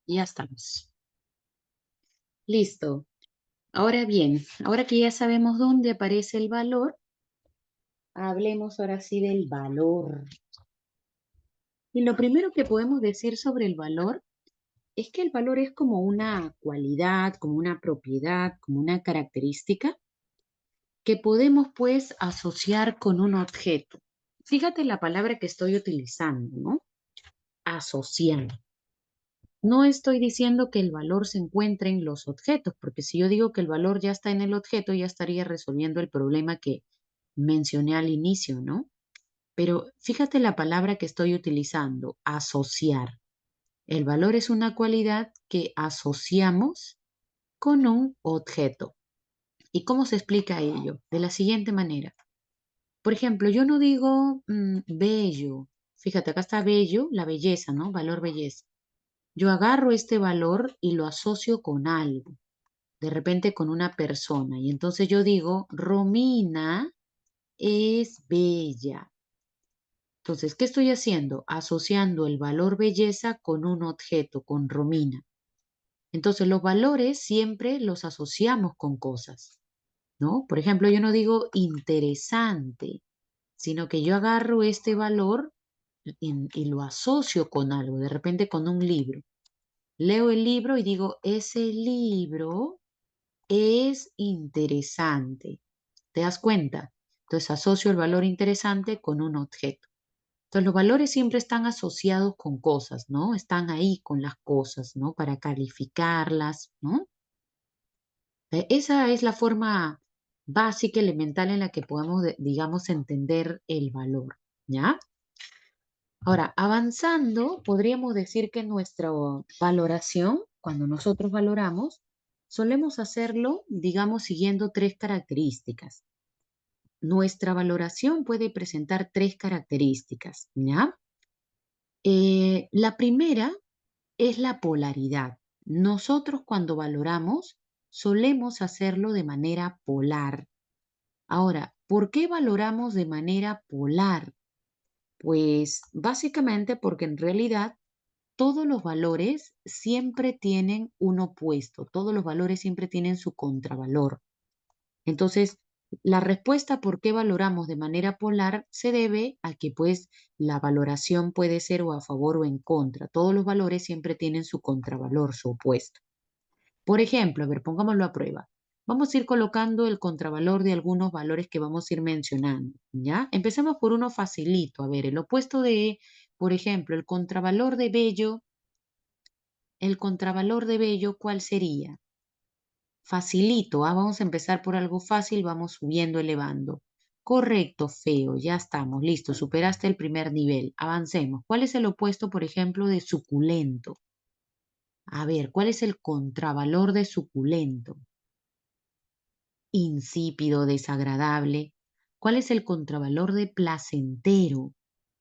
Ya estamos. Listo. Ahora bien, ahora que ya sabemos dónde aparece el valor, hablemos ahora sí del valor. Y lo primero que podemos decir sobre el valor es que el valor es como una cualidad, como una propiedad, como una característica que podemos pues asociar con un objeto. Fíjate la palabra que estoy utilizando, ¿no? Asociar. No estoy diciendo que el valor se encuentre en los objetos, porque si yo digo que el valor ya está en el objeto, ya estaría resolviendo el problema que mencioné al inicio, ¿no? Pero fíjate la palabra que estoy utilizando, asociar. El valor es una cualidad que asociamos con un objeto. ¿Y cómo se explica ello? De la siguiente manera. Por ejemplo, yo no digo bello. Fíjate, acá está bello, la belleza, ¿no? Valor belleza. Yo agarro este valor y lo asocio con algo, de repente con una persona. Y entonces yo digo, Romina es bella. Entonces, ¿qué estoy haciendo? Asociando el valor belleza con un objeto, con Romina. Entonces, los valores siempre los asociamos con cosas, ¿no? Por ejemplo, yo no digo interesante, sino que yo agarro este valor y lo asocio con algo, de repente con un libro. Leo el libro y digo, ese libro es interesante. ¿Te das cuenta? Entonces asocio el valor interesante con un objeto. Entonces los valores siempre están asociados con cosas, ¿no? Están ahí con las cosas, ¿no? Para calificarlas, ¿no? Esa es la forma básica, elemental en la que podemos, digamos, entender el valor, ¿ya? Ahora, avanzando, podríamos decir que nuestra valoración, cuando nosotros valoramos, solemos hacerlo, digamos, siguiendo tres características. Nuestra valoración puede presentar tres características, ¿ya? La primera es la polaridad. Nosotros cuando valoramos solemos hacerlo de manera polar. Ahora, ¿por qué valoramos de manera polar? Pues básicamente porque en realidad todos los valores siempre tienen un opuesto, todos los valores siempre tienen su contravalor. Entonces, la respuesta por qué valoramos de manera polar se debe a que pues la valoración puede ser o a favor o en contra. Todos los valores siempre tienen su contravalor, su opuesto. Por ejemplo, a ver, pongámoslo a prueba. Vamos a ir colocando el contravalor de algunos valores que vamos a ir mencionando, ¿ya? Empecemos por uno facilito. A ver, el opuesto de, por ejemplo, el contravalor de bello, ¿cuál sería? Facilito, vamos a empezar por algo fácil, vamos subiendo, elevando. Correcto, feo, ya estamos, listo, superaste el primer nivel. Avancemos. ¿Cuál es el opuesto, por ejemplo, de suculento? A ver, ¿cuál es el contravalor de suculento? Insípido, desagradable. ¿Cuál es el contravalor de placentero?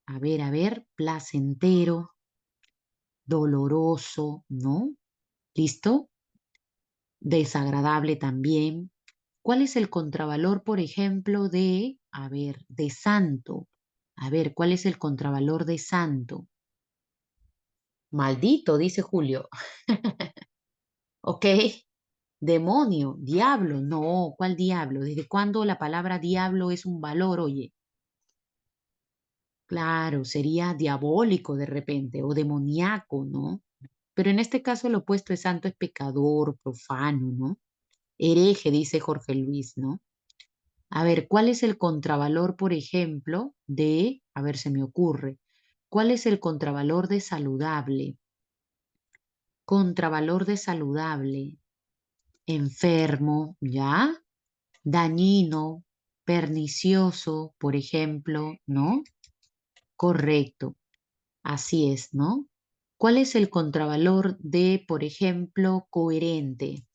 A ver, placentero, doloroso, ¿no? ¿Listo? Desagradable también. ¿Cuál es el contravalor, por ejemplo, de, a ver, de santo? A ver, ¿cuál es el contravalor de santo? Maldito, dice Julio. ¿Ok? Demonio, diablo. No, ¿cuál diablo? ¿Desde cuándo la palabra diablo es un valor, oye? Claro, sería diabólico de repente o demoníaco, ¿no? Pero en este caso el opuesto de santo es pecador, profano, ¿no? Hereje, dice Jorge Luis, ¿no? A ver, ¿cuál es el contravalor, por ejemplo, de, a ver, se me ocurre, ¿cuál es el contravalor de saludable? Contravalor de saludable, enfermo, ¿ya? Dañino, pernicioso, por ejemplo, ¿no? Correcto, así es, ¿no? ¿Cuál es el contravalor de, por ejemplo, coherente?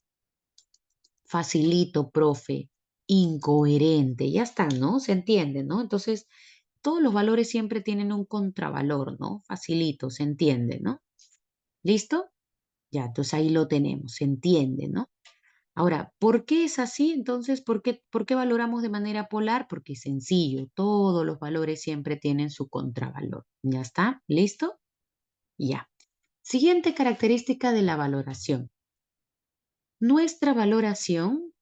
Facilito, profe, incoherente, ya está, ¿no? Se entiende, ¿no? Entonces, todos los valores siempre tienen un contravalor, ¿no? Facilito, se entiende, ¿no? ¿Listo? Ya, entonces ahí lo tenemos, se entiende, ¿no? Ahora, ¿por qué es así? Entonces, por qué valoramos de manera polar? Porque es sencillo, todos los valores siempre tienen su contravalor. ¿Ya está? ¿Listo? Ya. Siguiente característica de la valoración. Nuestra valoración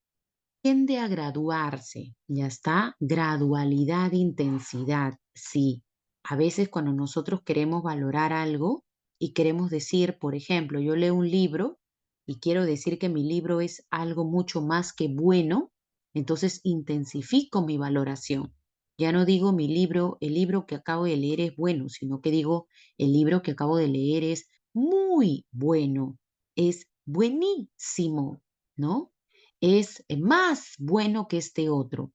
tiende a graduarse, ya está, gradualidad, intensidad, sí. A veces cuando nosotros queremos valorar algo y queremos decir, por ejemplo, yo leo un libro y quiero decir que mi libro es algo mucho más que bueno, entonces intensifico mi valoración. Ya no digo mi libro, el libro que acabo de leer es bueno, sino que digo el libro que acabo de leer es muy bueno, es buenísimo, ¿no? Es más bueno que este otro.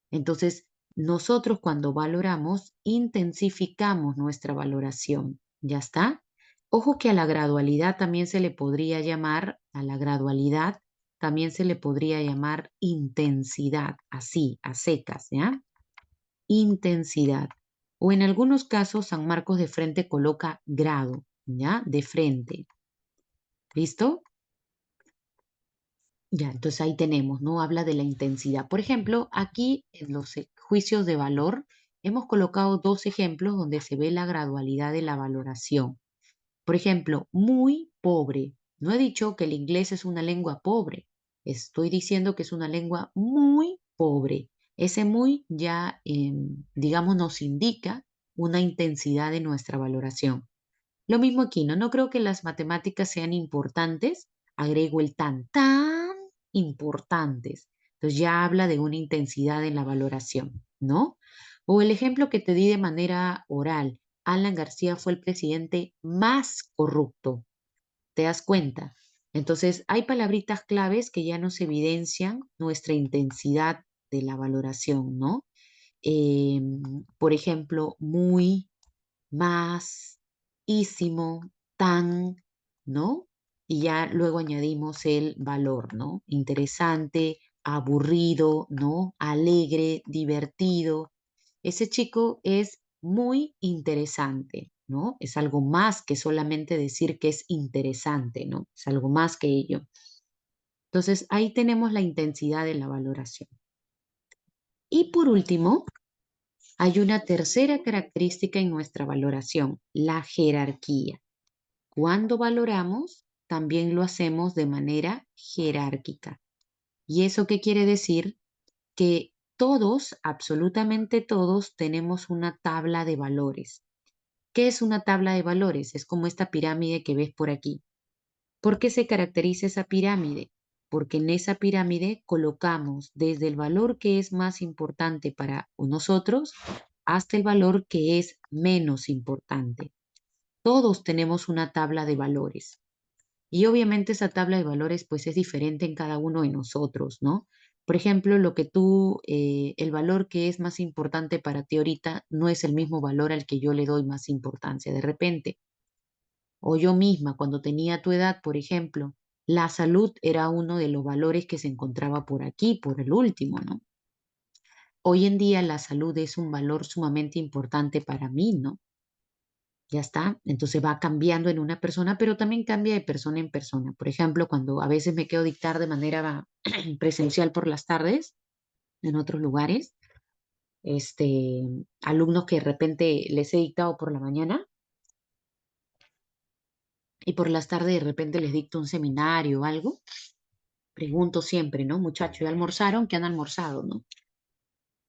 Entonces, nosotros cuando valoramos, intensificamos nuestra valoración. ¿Ya está? Ojo que a la gradualidad también se le podría llamar, a la gradualidad también se le podría llamar intensidad, así, a secas, ¿ya? Intensidad. O en algunos casos, San Marcos de frente coloca grado, ¿ya? De frente. ¿Listo? Ya, entonces ahí tenemos, ¿no? Habla de la intensidad. Por ejemplo, aquí en los juicios de valor hemos colocado dos ejemplos donde se ve la gradualidad de la valoración. Por ejemplo, muy pobre. No he dicho que el inglés es una lengua pobre. Estoy diciendo que es una lengua muy pobre. Ese muy ya, digamos, nos indica una intensidad de nuestra valoración. Lo mismo aquí, ¿no? No creo que las matemáticas sean importantes, agrego el tan importantes. Entonces ya habla de una intensidad en la valoración, ¿no? O el ejemplo que te di de manera oral, Alan García fue el presidente más corrupto. ¿Te das cuenta? Entonces, hay palabritas claves que ya nos evidencian nuestra intensidad de la valoración, ¿no? Por ejemplo, muy, más, ísimo, tan, ¿no? Y ya luego añadimos el valor, ¿no? Interesante, aburrido, ¿no? Alegre, divertido. Ese chico es muy interesante, ¿no? Es algo más que solamente decir que es interesante, ¿no? Es algo más que ello. Entonces, ahí tenemos la intensidad de la valoración. Y por último, hay una tercera característica en nuestra valoración, la jerarquía. Cuando valoramos, también lo hacemos de manera jerárquica. ¿Y eso qué quiere decir? Que todos, absolutamente todos, tenemos una tabla de valores. ¿Qué es una tabla de valores? Es como esta pirámide que ves por aquí. ¿Por qué se caracteriza esa pirámide? Porque en esa pirámide colocamos desde el valor que es más importante para nosotros hasta el valor que es menos importante. Todos tenemos una tabla de valores. Y obviamente esa tabla de valores pues es diferente en cada uno de nosotros, ¿no? Por ejemplo, el valor que es más importante para ti ahorita no es el mismo valor al que yo le doy más importancia de repente. O yo misma, cuando tenía tu edad, por ejemplo, la salud era uno de los valores que se encontraba por aquí, por el último, ¿no? Hoy en día la salud es un valor sumamente importante para mí, ¿no? Ya está. Entonces va cambiando en una persona, pero también cambia de persona en persona. Por ejemplo, cuando a veces me quedo dictar de manera presencial por las tardes en otros lugares, alumnos que de repente les he dictado por la mañana y por las tardes de repente les dicto un seminario o algo, pregunto siempre, ¿no? Muchachos, ¿ya almorzaron? ¿Qué han almorzado, no?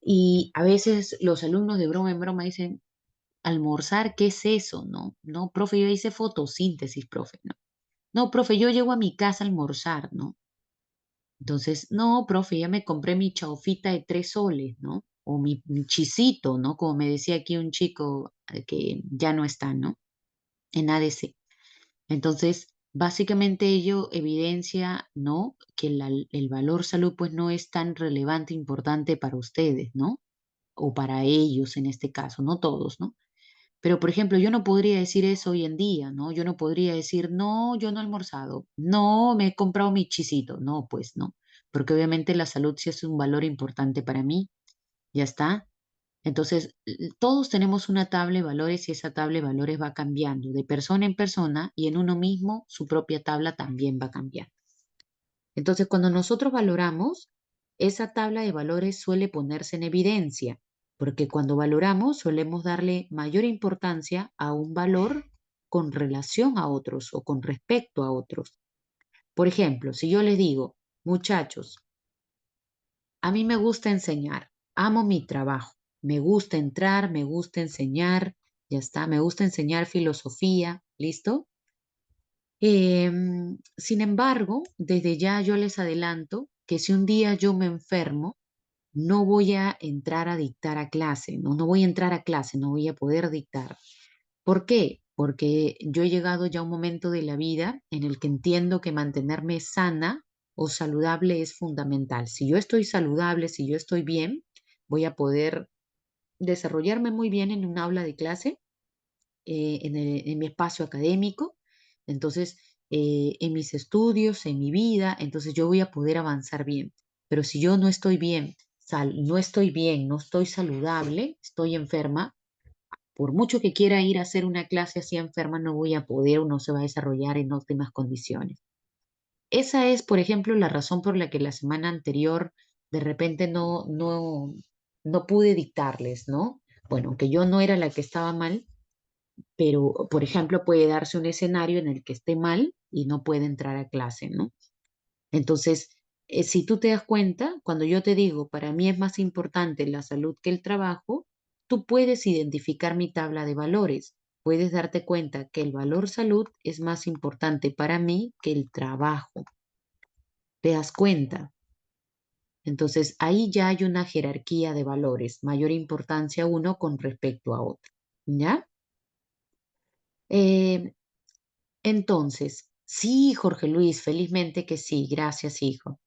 Y a veces los alumnos de broma en broma dicen, almorzar, ¿qué es eso? No, no, profe, yo hice fotosíntesis, profe, no. No, profe, yo llego a mi casa a almorzar, ¿no? Entonces, no, profe, ya me compré mi chaufita de 3 soles, ¿no? O mi chisito, ¿no? Como me decía aquí un chico que ya no está, ¿no? En ADC. Entonces, básicamente ello evidencia, ¿no? Que el valor salud pues no es tan relevante, importante para ustedes, ¿no? O para ellos en este caso, no todos, ¿no? Pero, por ejemplo, yo no podría decir eso hoy en día, ¿no? Yo no podría decir, no, yo no he almorzado, no, me he comprado mi chisito, no, pues no, porque obviamente la salud sí es un valor importante para mí, ya está. Entonces, todos tenemos una tabla de valores y esa tabla de valores va cambiando de persona en persona y en uno mismo su propia tabla también va cambiando. Entonces, cuando nosotros valoramos, esa tabla de valores suele ponerse en evidencia, porque cuando valoramos solemos darle mayor importancia a un valor con relación a otros o con respecto a otros. Por ejemplo, si yo les digo, muchachos, a mí me gusta enseñar, amo mi trabajo, me gusta entrar, me gusta enseñar, ya está, me gusta enseñar filosofía, ¿listo? Sin embargo, desde ya yo les adelanto que si un día yo me enfermo, no voy a entrar a dictar a clase, no, no voy a entrar a clase, no voy a poder dictar. ¿Por qué? Porque yo he llegado ya a un momento de la vida en el que entiendo que mantenerme sana o saludable es fundamental. Si yo estoy saludable, si yo estoy bien, voy a poder desarrollarme muy bien en un aula de clase en mi espacio académico, entonces en mis estudios, en mi vida, entonces yo voy a poder avanzar bien. Pero si yo no estoy bien, no estoy bien, no estoy saludable, estoy enferma, por mucho que quiera ir a hacer una clase así enferma, no voy a poder o no se va a desarrollar en óptimas condiciones. Esa es, por ejemplo, la razón por la que la semana anterior de repente no pude dictarles, ¿no? Bueno, que yo no era la que estaba mal, pero, por ejemplo, puede darse un escenario en el que esté mal y no puede entrar a clase, ¿no? Entonces, si tú te das cuenta, cuando yo te digo, para mí es más importante la salud que el trabajo, tú puedes identificar mi tabla de valores. puedes darte cuenta que el valor salud es más importante para mí que el trabajo. ¿Te das cuenta? Entonces, ahí ya hay una jerarquía de valores, mayor importancia uno con respecto a otro. ¿Ya? Eh, entonces, sí, Jorge Luis, felizmente que sí, gracias, hijo.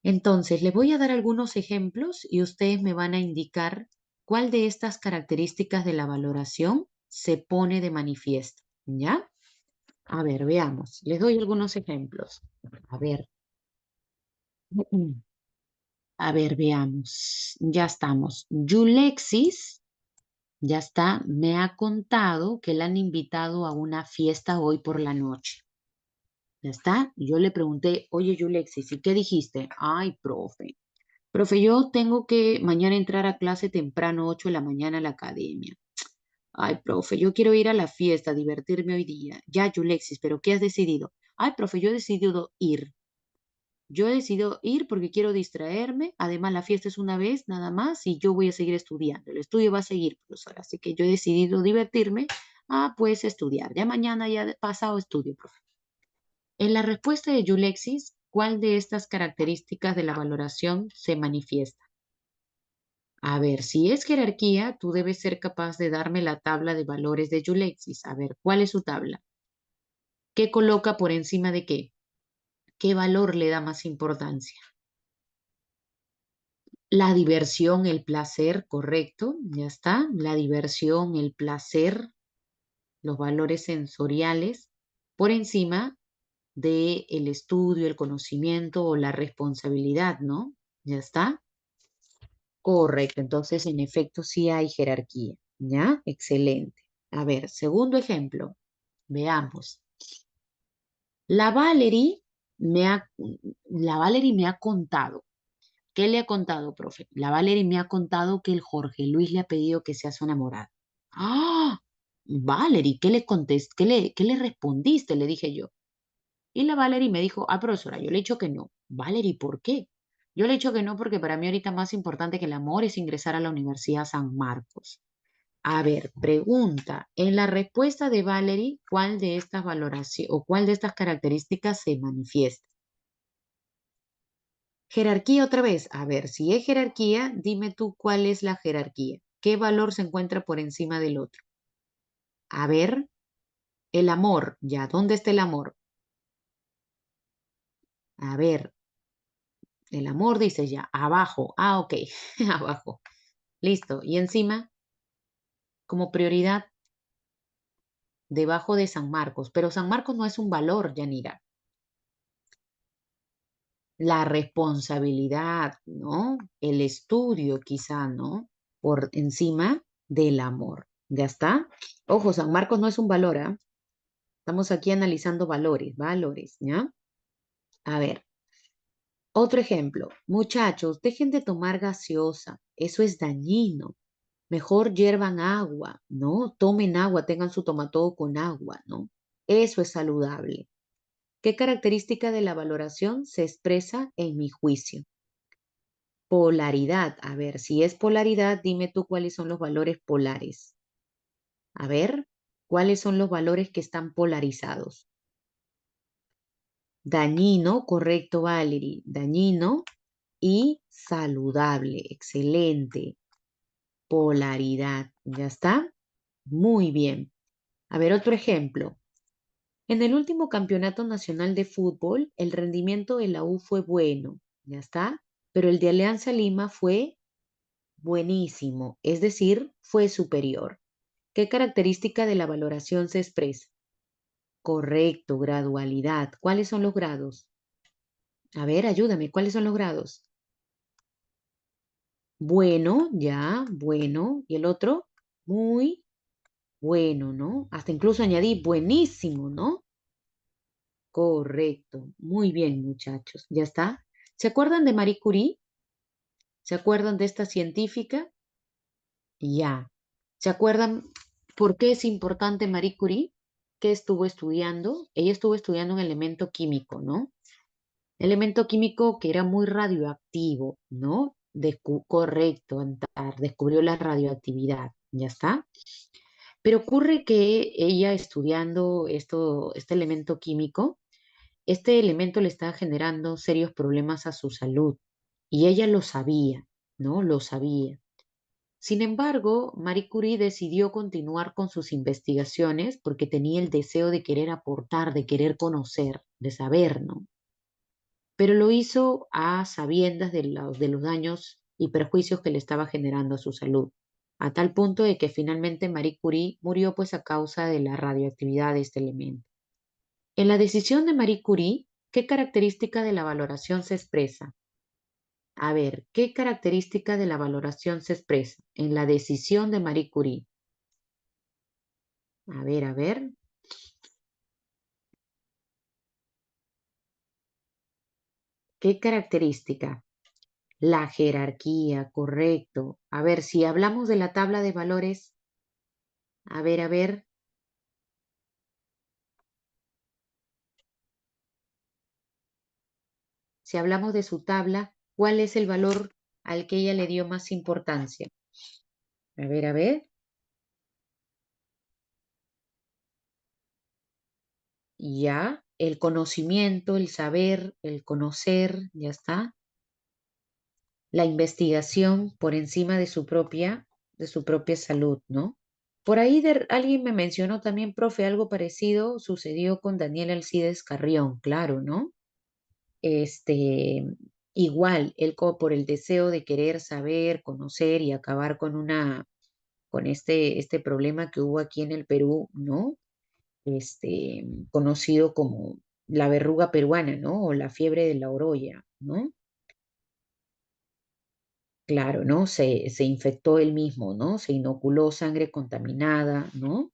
Entonces, le voy a dar algunos ejemplos y ustedes me van a indicar cuál de estas características de la valoración se pone de manifiesto. ¿Ya? A ver, veamos. Les doy algunos ejemplos. A ver. A ver, veamos. Ya estamos. Yulexis, ya está, me ha contado que le han invitado a una fiesta hoy por la noche. ¿Ya está? Yo le pregunté, oye, Yulexis, ¿y qué dijiste? Ay, profe. Profe, yo tengo que mañana entrar a clase temprano, 8 de la mañana a la academia. Ay, profe, yo quiero ir a la fiesta, divertirme hoy día. Ya, Yulexis, ¿pero qué has decidido? Ay, profe, yo he decidido ir. Yo he decidido ir porque quiero distraerme. Además, la fiesta es una vez nada más y yo voy a seguir estudiando. El estudio va a seguir, profesora. Así que yo he decidido divertirme. Ah, pues estudiar. Ya mañana, ya pasado estudio, profe. En la respuesta de Yulexis, ¿cuál de estas características de la valoración se manifiesta? A ver, si es jerarquía, tú debes ser capaz de darme la tabla de valores de Yulexis. A ver, ¿cuál es su tabla? ¿Qué coloca por encima de qué? ¿Qué valor le da más importancia? La diversión, el placer, correcto, ya está. La diversión, el placer, los valores sensoriales, por encima del estudio, el conocimiento o la responsabilidad, ¿no? Ya está. Correcto, entonces en efecto sí hay jerarquía, ¿ya? Excelente. A ver, segundo ejemplo, veamos. La Valerie la Valerie me ha contado. ¿Qué le ha contado, profe? La Valerie me ha contado que el Jorge Luis le ha pedido que sea su enamorado. ¡Ah! Valerie, ¿qué le contesté? ¿Qué le respondiste? Le dije yo. Y la Valerie me dijo, ah, profesora, yo le he dicho que no. Valerie, ¿por qué? Yo le he dicho que no porque para mí ahorita más importante que el amor es ingresar a la Universidad San Marcos. A ver, pregunta, en la respuesta de Valerie, ¿cuál de estas valoraciones o cuál de estas características se manifiesta? Jerarquía otra vez. A ver, si es jerarquía, dime tú cuál es la jerarquía. ¿Qué valor se encuentra por encima del otro? A ver, el amor. Ya, ¿dónde está el amor? A ver, el amor dice ya, abajo. Ah, ok, abajo. Listo. Y encima, como prioridad, debajo de San Marcos. Pero San Marcos no es un valor, Yanira. La responsabilidad, ¿no? El estudio, quizá, ¿no? Por encima del amor. ¿Ya está? Ojo, San Marcos no es un valor, ¿ah? Estamos aquí analizando valores, ¿ya? A ver, otro ejemplo. Muchachos, dejen de tomar gaseosa. Eso es dañino. Mejor hiervan agua, ¿no? Tomen agua, tengan su tomatodo con agua, ¿no? Eso es saludable. ¿Qué característica de la valoración se expresa en mi juicio? Polaridad. A ver, si es polaridad, dime tú cuáles son los valores polares. A ver, ¿cuáles son los valores que están polarizados? Dañino, correcto, Valerie. Dañino y saludable. Excelente. Polaridad. ¿Ya está? Muy bien. A ver, otro ejemplo. En el último campeonato nacional de fútbol, el rendimiento de la U fue bueno. ¿Ya está? Pero el de Alianza Lima fue buenísimo, es decir, fue superior. ¿Qué característica de la valoración se expresa? Correcto, gradualidad. ¿Cuáles son los grados? A ver, ayúdame, ¿cuáles son los grados? Bueno, ya, bueno. ¿Y el otro? Muy bueno, ¿no? Hasta incluso añadí buenísimo, ¿no? Correcto. Muy bien, muchachos. ¿Ya está? ¿Se acuerdan de Marie Curie? ¿Se acuerdan de esta científica? Ya. ¿Se acuerdan por qué es importante Marie Curie? ¿Qué estuvo estudiando? Ella estuvo estudiando un elemento químico, ¿no? Elemento químico que era muy radioactivo, ¿no? Correcto, Antar, descubrió la radioactividad, ¿ya está? Pero ocurre que ella estudiando este elemento químico, este elemento le estaba generando serios problemas a su salud y ella lo sabía, ¿no? Lo sabía. Sin embargo, Marie Curie decidió continuar con sus investigaciones porque tenía el deseo de querer aportar, de querer conocer, de saber, ¿no? Pero lo hizo a sabiendas de los daños y perjuicios que le estaba generando a su salud, a tal punto de que finalmente Marie Curie murió pues a causa de la radioactividad de este elemento. En la decisión de Marie Curie, ¿qué característica de la valoración se expresa? A ver, ¿qué característica de la valoración se expresa en la decisión de Marie Curie? A ver, ¿qué característica? La jerarquía, correcto. A ver, si hablamos de la tabla de valores, a ver, si hablamos de su tabla, ¿cuál es el valor al que ella le dio más importancia? A ver, ya, el conocimiento, el saber, el conocer, ya está. La investigación por encima de su propia salud, ¿no? Por ahí alguien me mencionó también, profe, algo parecido sucedió con Daniel Alcides Carrión, claro, ¿no? Este, igual, él por el deseo de querer saber, conocer y acabar con este problema que hubo aquí en el Perú, ¿no? Conocido como la verruga peruana, ¿no? O la fiebre de la orolla, ¿no? Claro, ¿no? Se infectó él mismo, ¿no? Se inoculó sangre contaminada, ¿no?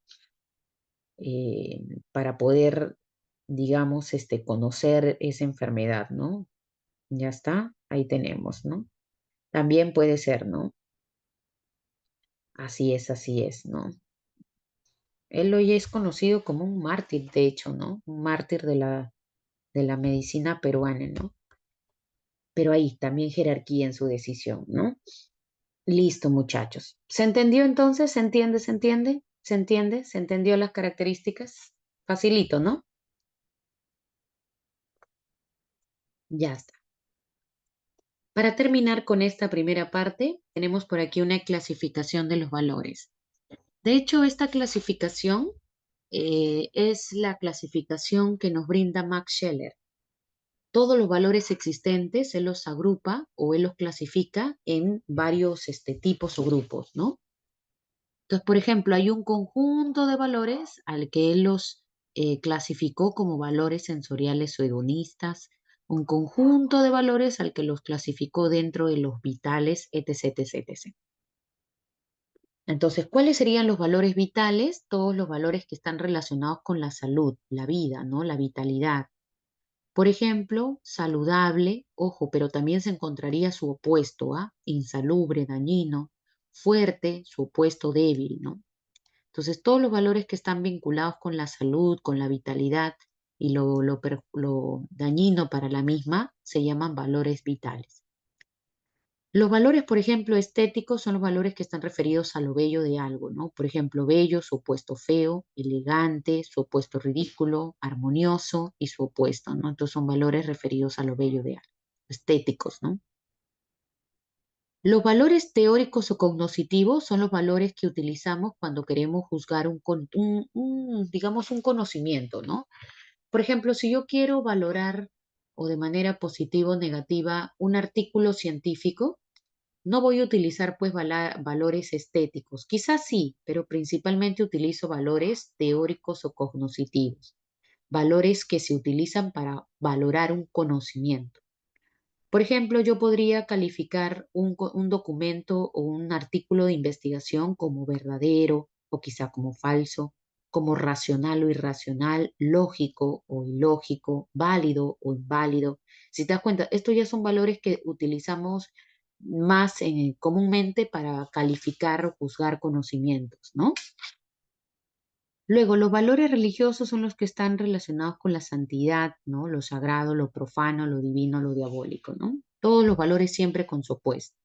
Para poder, digamos, conocer esa enfermedad, ¿no? Ya está, ahí tenemos, ¿no? También puede ser, ¿no? Así es, ¿no? Él hoy es conocido como un mártir, de hecho, ¿no? Un mártir de la medicina peruana, ¿no? Pero ahí también jerarquía en su decisión, ¿no? Listo, muchachos. ¿Se entendió entonces? ¿Se entiende? ¿Se entiende? ¿Se entiende? ¿Se entendió las características? Facilito, ¿no? Ya está. Para terminar con esta primera parte, tenemos por aquí una clasificación de los valores. De hecho, esta clasificación es la clasificación que nos brinda Max Scheler. Todos los valores existentes, él los agrupa o él los clasifica en varios tipos o grupos, ¿no? Entonces, por ejemplo, hay un conjunto de valores al que él los clasificó como valores sensoriales o hedonistas, un conjunto de valores al que los clasificó dentro de los vitales, etc, etc, etc. Entonces, ¿cuáles serían los valores vitales? Todos los valores que están relacionados con la salud, la vida, ¿no? La vitalidad. Por ejemplo, saludable, ojo, pero también se encontraría su opuesto, ¿ah? Insalubre, dañino, fuerte, su opuesto débil, ¿no? Entonces, todos los valores que están vinculados con la salud, con la vitalidad y lo dañino para la misma se llaman valores vitales. Los valores, por ejemplo, estéticos son los valores que están referidos a lo bello de algo, ¿no? Por ejemplo, bello, su opuesto feo, elegante, su opuesto ridículo, armonioso y su opuesto, ¿no? Entonces son valores referidos a lo bello de algo, estéticos, ¿no? Los valores teóricos o cognitivos son los valores que utilizamos cuando queremos juzgar digamos, un conocimiento, ¿no? Por ejemplo, si yo quiero valorar o de manera positiva o negativa un artículo científico, no voy a utilizar pues valores estéticos. Quizás sí, pero principalmente utilizo valores teóricos o cognitivos, valores que se utilizan para valorar un conocimiento. Por ejemplo, yo podría calificar un documento o un artículo de investigación como verdadero o quizá como falso, como racional o irracional, lógico o ilógico, válido o inválido. Si te das cuenta, estos ya son valores que utilizamos más comúnmente para calificar o juzgar conocimientos, ¿no? Luego, los valores religiosos son los que están relacionados con la santidad, ¿no? Lo sagrado, lo profano, lo divino, lo diabólico, ¿no? Todos los valores siempre con su opuesto.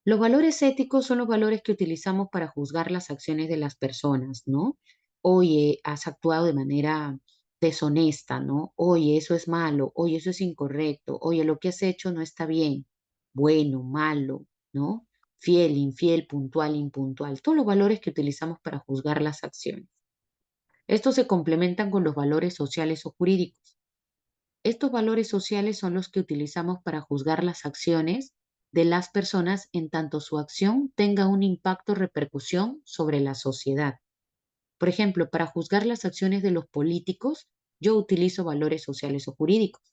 Los valores éticos son los valores que utilizamos para juzgar las acciones de las personas, ¿no? Oye, has actuado de manera deshonesta, ¿no? Oye, eso es malo, oye, eso es incorrecto, oye, lo que has hecho no está bien, bueno, malo, ¿no? Fiel, infiel, puntual, impuntual, todos los valores que utilizamos para juzgar las acciones. Estos se complementan con los valores sociales o jurídicos. Estos valores sociales son los que utilizamos para juzgar las acciones de las personas en tanto su acción tenga un impacto o repercusión sobre la sociedad. Por ejemplo, para juzgar las acciones de los políticos, yo utilizo valores sociales o jurídicos.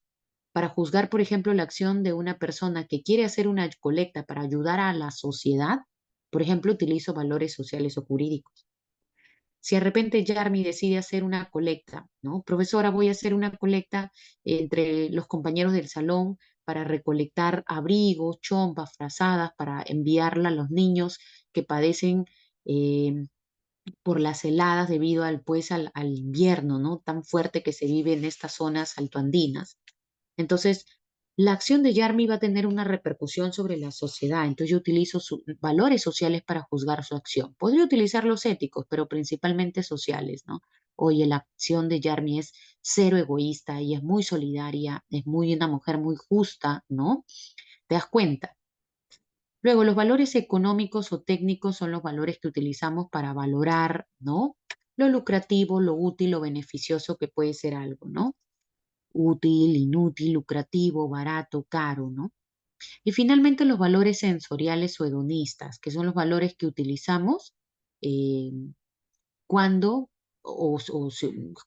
Para juzgar, por ejemplo, la acción de una persona que quiere hacer una colecta para ayudar a la sociedad, por ejemplo, utilizo valores sociales o jurídicos. Si de repente Yarmi decide hacer una colecta, ¿no? Profesora, voy a hacer una colecta entre los compañeros del salón para recolectar abrigos, chompas, frazadas, para enviarla a los niños que padecen eh, por las heladas debido al, pues, al invierno, ¿no? Tan fuerte que se vive en estas zonas altoandinas. Entonces, la acción de Yarmi va a tener una repercusión sobre la sociedad. Entonces, yo utilizo valores sociales para juzgar su acción. Podría utilizar los éticos, pero principalmente sociales, ¿no? Oye, la acción de Yarmi es cero egoísta, ella es muy solidaria, es muy una mujer muy justa, ¿no? ¿Te das cuenta? Luego, los valores económicos o técnicos son los valores que utilizamos para valorar, ¿no? Lo lucrativo, lo útil, lo beneficioso que puede ser algo, ¿no? Útil, inútil, lucrativo, barato, caro, ¿no? Y finalmente los valores sensoriales o hedonistas, que son los valores que utilizamos eh, cuando,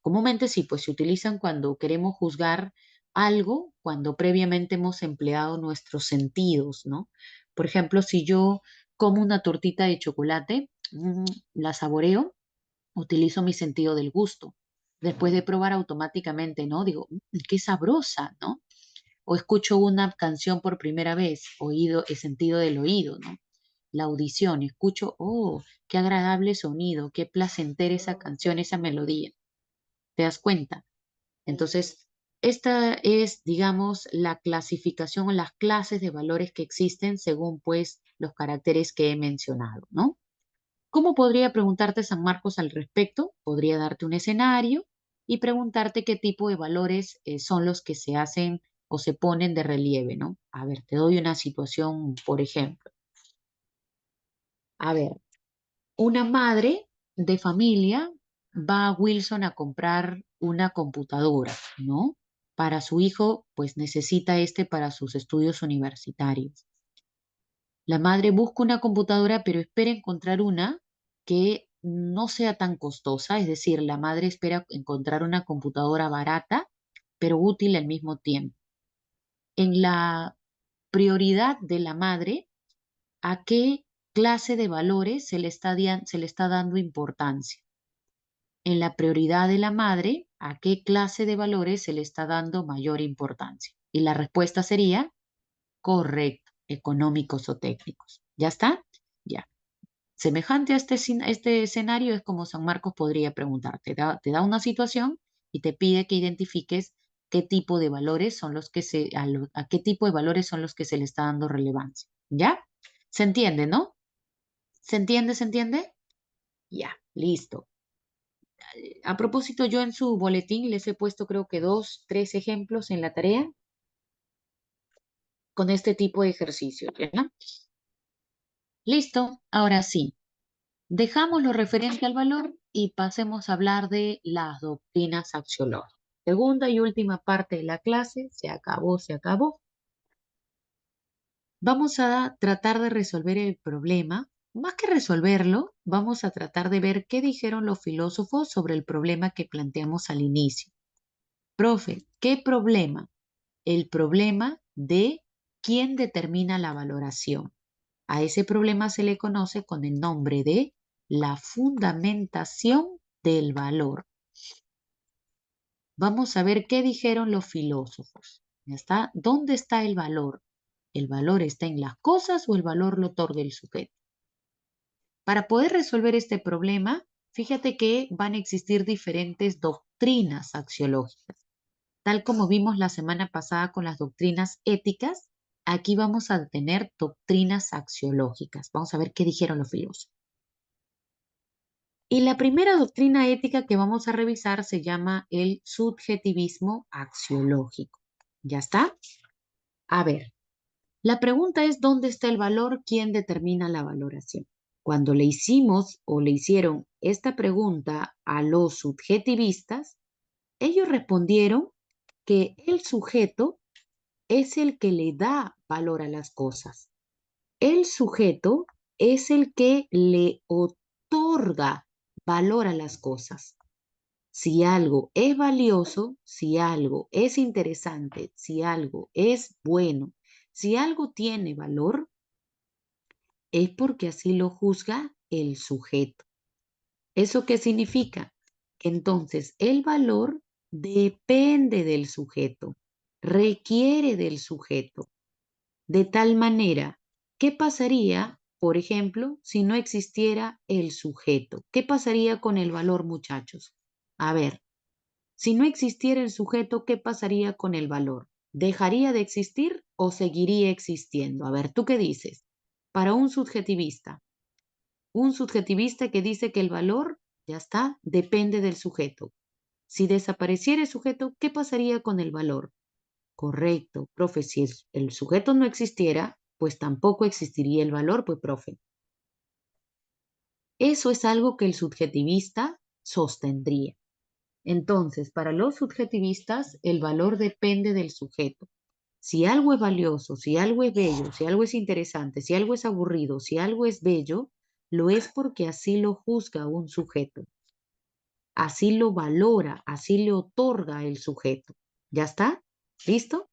comúnmente sí, pues se utilizan cuando queremos juzgar algo, cuando previamente hemos empleado nuestros sentidos, ¿no? Por ejemplo, si yo como una tortita de chocolate, la saboreo, utilizo mi sentido del gusto. Después de probar automáticamente, ¿no? Digo, qué sabrosa, ¿no? O escucho una canción por primera vez, oído, el sentido del oído, ¿no? La audición, escucho, oh, qué agradable sonido, qué placentera esa canción, esa melodía. ¿Te das cuenta? Entonces, esta es, digamos, la clasificación o las clases de valores que existen según, pues, los caracteres que he mencionado, ¿no? ¿Cómo podría preguntarte San Marcos al respecto? Podría darte un escenario y preguntarte qué tipo de valores son los que se hacen o se ponen de relieve, ¿no? A ver, te doy una situación, por ejemplo. A ver, una madre de familia va a Wilson a comprar una computadora, ¿no? Para su hijo, pues necesita este para sus estudios universitarios. La madre busca una computadora, pero espera encontrar una que no sea tan costosa, es decir, la madre espera encontrar una computadora barata, pero útil al mismo tiempo. En la prioridad de la madre, ¿a qué clase de valores se le está dando importancia? En la prioridad de la madre, ¿a qué clase de valores se le está dando mayor importancia? Y la respuesta sería correcto, económicos o técnicos. ¿Ya está? Ya. Semejante a este escenario es como San Marcos podría preguntarte, te da una situación y te pide que identifiques qué tipo de valores son los que a qué tipo de valores son los que se le está dando relevancia. ¿Ya? ¿Se entiende, no? ¿Se entiende? ¿Se entiende? Ya, listo. A propósito, yo en su boletín les he puesto creo que dos, tres ejemplos en la tarea con este tipo de ejercicios, ¿ya? Listo, ahora sí. Dejamos lo referente al valor y pasemos a hablar de las doctrinas axiológicas. Segunda y última parte de la clase, se acabó, se acabó. Vamos a tratar de resolver el problema. Más que resolverlo, vamos a tratar de ver qué dijeron los filósofos sobre el problema que planteamos al inicio. Profe, ¿qué problema? El problema de quién determina la valoración. A ese problema se le conoce con el nombre de la fundamentación del valor. Vamos a ver qué dijeron los filósofos. ¿Ya está? ¿Dónde está el valor? ¿El valor está en las cosas o el valor lo otorga el sujeto? Para poder resolver este problema, fíjate que van a existir diferentes doctrinas axiológicas. Tal como vimos la semana pasada con las doctrinas éticas, Aquí vamos a tener doctrinas axiológicas. Vamos a ver qué dijeron los filósofos. Y la primera doctrina ética que vamos a revisar se llama el subjetivismo axiológico. ¿Ya está? A ver, la pregunta es, ¿dónde está el valor? ¿Quién determina la valoración? Cuando le hicimos o le hicieron esta pregunta a los subjetivistas, ellos respondieron que el sujeto es el que le da valor a las cosas. El sujeto es el que le otorga valor a las cosas. Si algo es valioso, si algo es interesante, si algo es bueno, si algo tiene valor, es porque así lo juzga el sujeto. ¿Eso qué significa? Que entonces el valor depende del sujeto, requiere del sujeto. De tal manera, ¿qué pasaría, por ejemplo, si no existiera el sujeto? ¿Qué pasaría con el valor, muchachos? A ver, si no existiera el sujeto, ¿qué pasaría con el valor? ¿Dejaría de existir o seguiría existiendo? A ver, ¿tú qué dices? Para un subjetivista que dice que el valor, ya está, depende del sujeto. Si desapareciera el sujeto, ¿qué pasaría con el valor? Correcto, profe. Si el sujeto no existiera, pues tampoco existiría el valor, pues, profe. Eso es algo que el subjetivista sostendría. Entonces, para los subjetivistas, el valor depende del sujeto. Si algo es valioso, si algo es bello, si algo es interesante, si algo es aburrido, si algo es bello, lo es porque así lo juzga un sujeto. Así lo valora, así le otorga el sujeto. ¿Ya está? ¿Listo?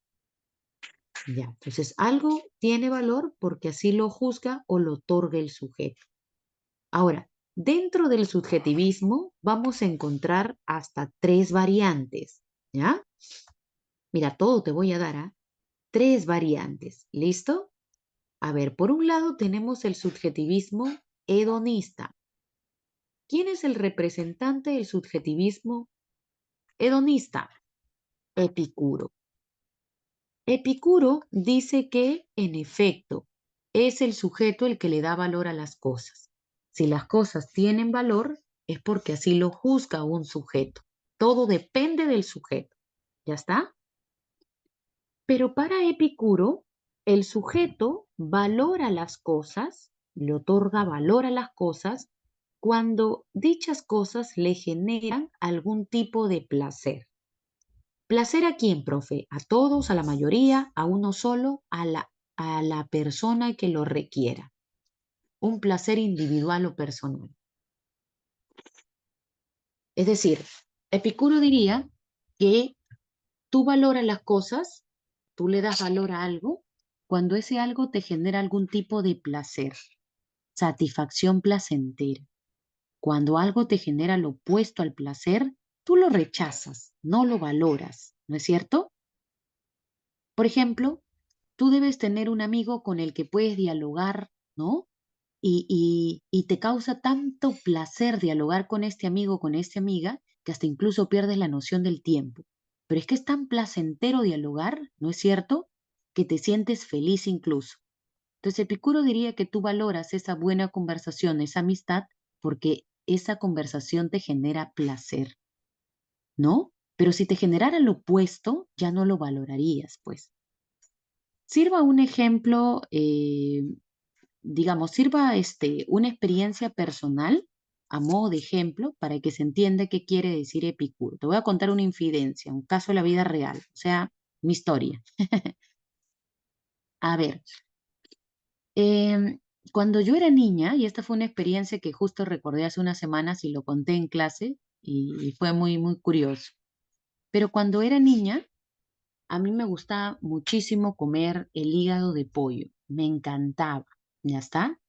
Ya, entonces algo tiene valor porque así lo juzga o lo otorga el sujeto. Ahora, dentro del subjetivismo vamos a encontrar hasta tres variantes, ¿ya? Mira, todo te voy a dar, ¿ah? Tres variantes, ¿listo? A ver, por un lado tenemos el subjetivismo hedonista. ¿Quién es el representante del subjetivismo hedonista? Epicuro. Epicuro dice que, en efecto, es el sujeto el que le da valor a las cosas. Si las cosas tienen valor, es porque así lo juzga un sujeto. Todo depende del sujeto. ¿Ya está? Pero para Epicuro, el sujeto valora las cosas, le otorga valor a las cosas cuando dichas cosas le generan algún tipo de placer. ¿Placer a quién, profe? ¿A todos, a la mayoría, a uno solo, a la persona que lo requiera? Un placer individual o personal. Es decir, Epicuro diría que tú valoras las cosas, tú le das valor a algo cuando ese algo te genera algún tipo de placer, satisfacción placentera. Cuando algo te genera lo opuesto al placer, tú lo rechazas, no lo valoras, ¿no es cierto? Por ejemplo, tú debes tener un amigo con el que puedes dialogar, ¿no? Y te causa tanto placer dialogar con este amigo, con esta amiga, que hasta incluso pierdes la noción del tiempo. Pero es que es tan placentero dialogar, ¿no es cierto? Que te sientes feliz incluso. Entonces Epicuro diría que tú valoras esa buena conversación, esa amistad, porque esa conversación te genera placer, ¿no? Pero si te generara lo opuesto, ya no lo valorarías, pues. Sirva un ejemplo, digamos, sirva una experiencia personal a modo de ejemplo para que se entienda qué quiere decir Epicuro. Te voy a contar una infidencia, un caso de la vida real, o sea, mi historia. A ver, em, cuando yo era niña, y esta fue una experiencia que justo recordé hace unas semanas y lo conté en clase y fue muy, muy curioso. Pero cuando era niña, a mí me gustaba muchísimo comer el hígado de pollo, me encantaba, ¿ya está?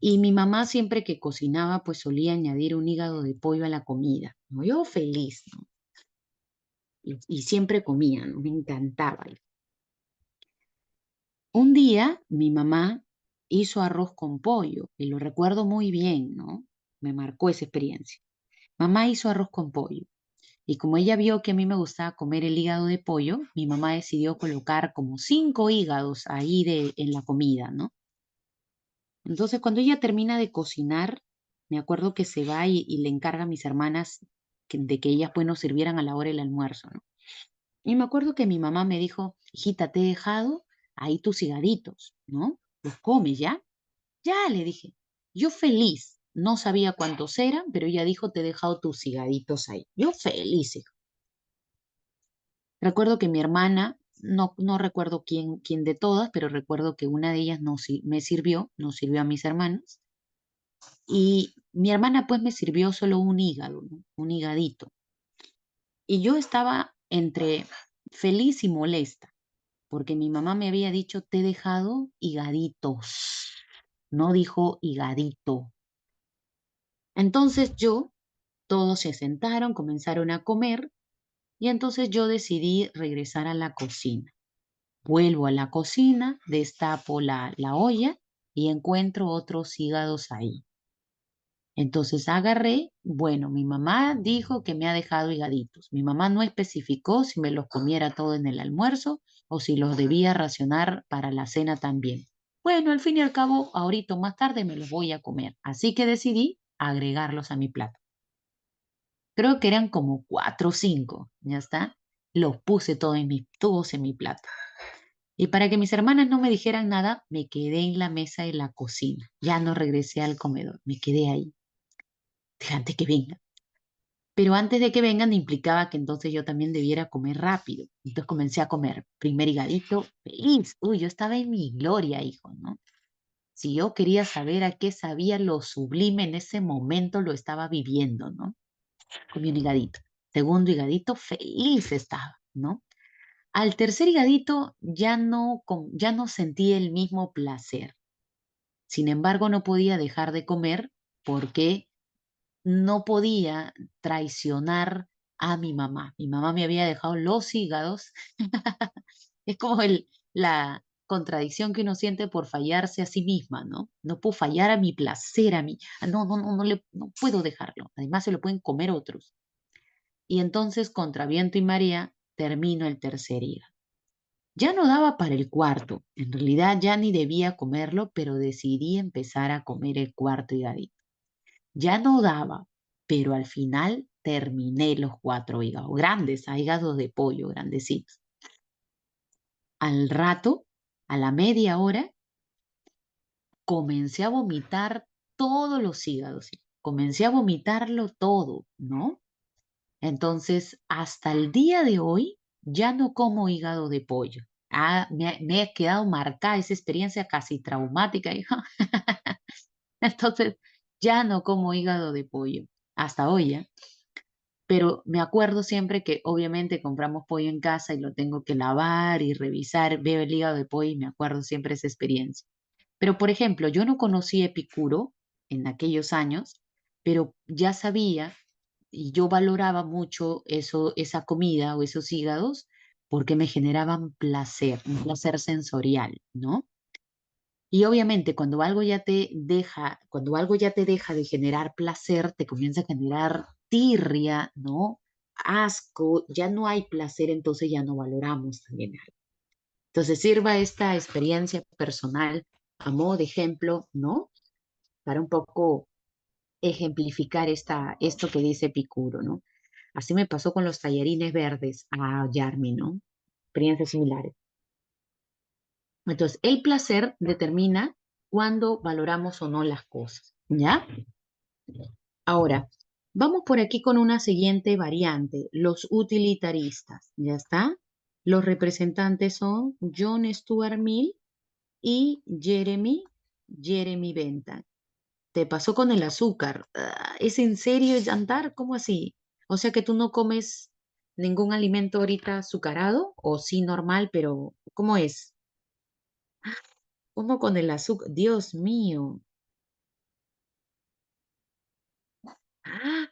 Y mi mamá siempre que cocinaba, pues solía añadir un hígado de pollo a la comida, ¿no? Yo feliz, ¿no? Y siempre comía, ¿no? Me encantaba. Un día mi mamá hizo arroz con pollo y lo recuerdo muy bien, ¿no? Me marcó esa experiencia. Mamá hizo arroz con pollo Y como ella vio que a mí me gustaba comer el hígado de pollo, mi mamá decidió colocar como 5 hígados ahí en la comida, ¿no? Entonces, cuando ella termina de cocinar, me acuerdo que se va y le encarga a mis hermanas de que ellas pues nos sirvieran a la hora del almuerzo, ¿no? Y me acuerdo que mi mamá me dijo, hijita, te he dejado ahí tus higaditos, ¿no? Los comes ya. Ya, le dije. Yo feliz. No sabía cuántos eran, pero ella dijo, te he dejado tus higaditos ahí. Yo feliz, hijo. Recuerdo que mi hermana, no recuerdo quién de todas, pero recuerdo que una de ellas me sirvió, nos sirvió a mis hermanos. Y mi hermana pues me sirvió solo un hígado, ¿no? Un higadito. Y yo estaba entre feliz y molesta, porque mi mamá me había dicho, te he dejado higaditos. No dijo higadito. Entonces todos se sentaron, comenzaron a comer y entonces yo decidí regresar a la cocina. Vuelvo a la cocina, destapo la olla y encuentro otros hígados ahí. Entonces agarré, bueno, mi mamá dijo que me ha dejado higaditos. Mi mamá no especificó si me los comiera todo en el almuerzo o si los debía racionar para la cena también. Bueno, al fin y al cabo, ahorita más tarde me los voy a comer. Así que decidí agregarlos a mi plato. Creo que eran como 4 o 5, ya está. Los puse todos en mi plato. Y para que mis hermanas no me dijeran nada, me quedé en la mesa de la cocina. Ya no regresé al comedor, me quedé ahí, antes que vengan. Pero antes de que vengan implicaba que entonces yo también debiera comer rápido. Entonces comencé a comer primer higadito, feliz. Uy, yo estaba en mi gloria, hijo, ¿no? Si yo quería saber a qué sabía lo sublime en ese momento, lo estaba viviendo, ¿no? Comí un higadito. Segundo higadito, feliz estaba, ¿no? Al tercer higadito ya no sentí el mismo placer. Sin embargo, no podía dejar de comer porque no podía traicionar a mi mamá. Mi mamá me había dejado los hígados. Es como la contradicción que uno siente por fallarse a sí misma, ¿no? No puedo fallar a mi placer, a mí. No puedo dejarlo. Además, se lo pueden comer otros. Y entonces, contra viento y marea, termino el tercer hígado. Ya no daba para el cuarto. En realidad ya ni debía comerlo, pero decidí empezar a comer el cuarto higadito. Ya no daba, pero al final terminé los 4 hígados, grandes, hígados de pollo, grandecitos. Al rato, a la media hora, comencé a vomitar todos los hígados. Comencé a vomitarlo todo, ¿no? Entonces, hasta el día de hoy, ya no como hígado de pollo. Me ha quedado marcada esa experiencia casi traumática, hija. Entonces, ya no como hígado de pollo. Hasta hoy, ¿ya? Pero me acuerdo siempre que obviamente compramos pollo en casa y lo tengo que lavar y revisar, veo el hígado de pollo y me acuerdo siempre esa experiencia. Pero, por ejemplo, yo no conocí Epicuro en aquellos años, pero ya sabía y yo valoraba mucho esa comida o esos hígados porque me generaban placer, un placer sensorial, ¿no? Y obviamente cuando algo ya te deja de generar placer, te comienza a generar tirria, ¿no? Asco, ya no hay placer, entonces ya no valoramos también algo. Entonces sirva esta experiencia personal a modo de ejemplo, ¿no? Para un poco ejemplificar esto que dice Epicuro, ¿no? Así me pasó con los tallarines verdes a Yarmi, ¿no? Experiencias similares. Entonces, el placer determina cuándo valoramos o no las cosas, ¿ya? Ahora, vamos por aquí con una siguiente variante, los utilitaristas, ¿ya está? Los representantes son John Stuart Mill y Jeremy Bentham. Te pasó con el azúcar. ¿Es en serio, Yantar? ¿Cómo así? O sea que tú no comes ningún alimento ahorita azucarado o sí normal, pero ¿cómo es? ¿Cómo con el azúcar? Dios mío. Ah,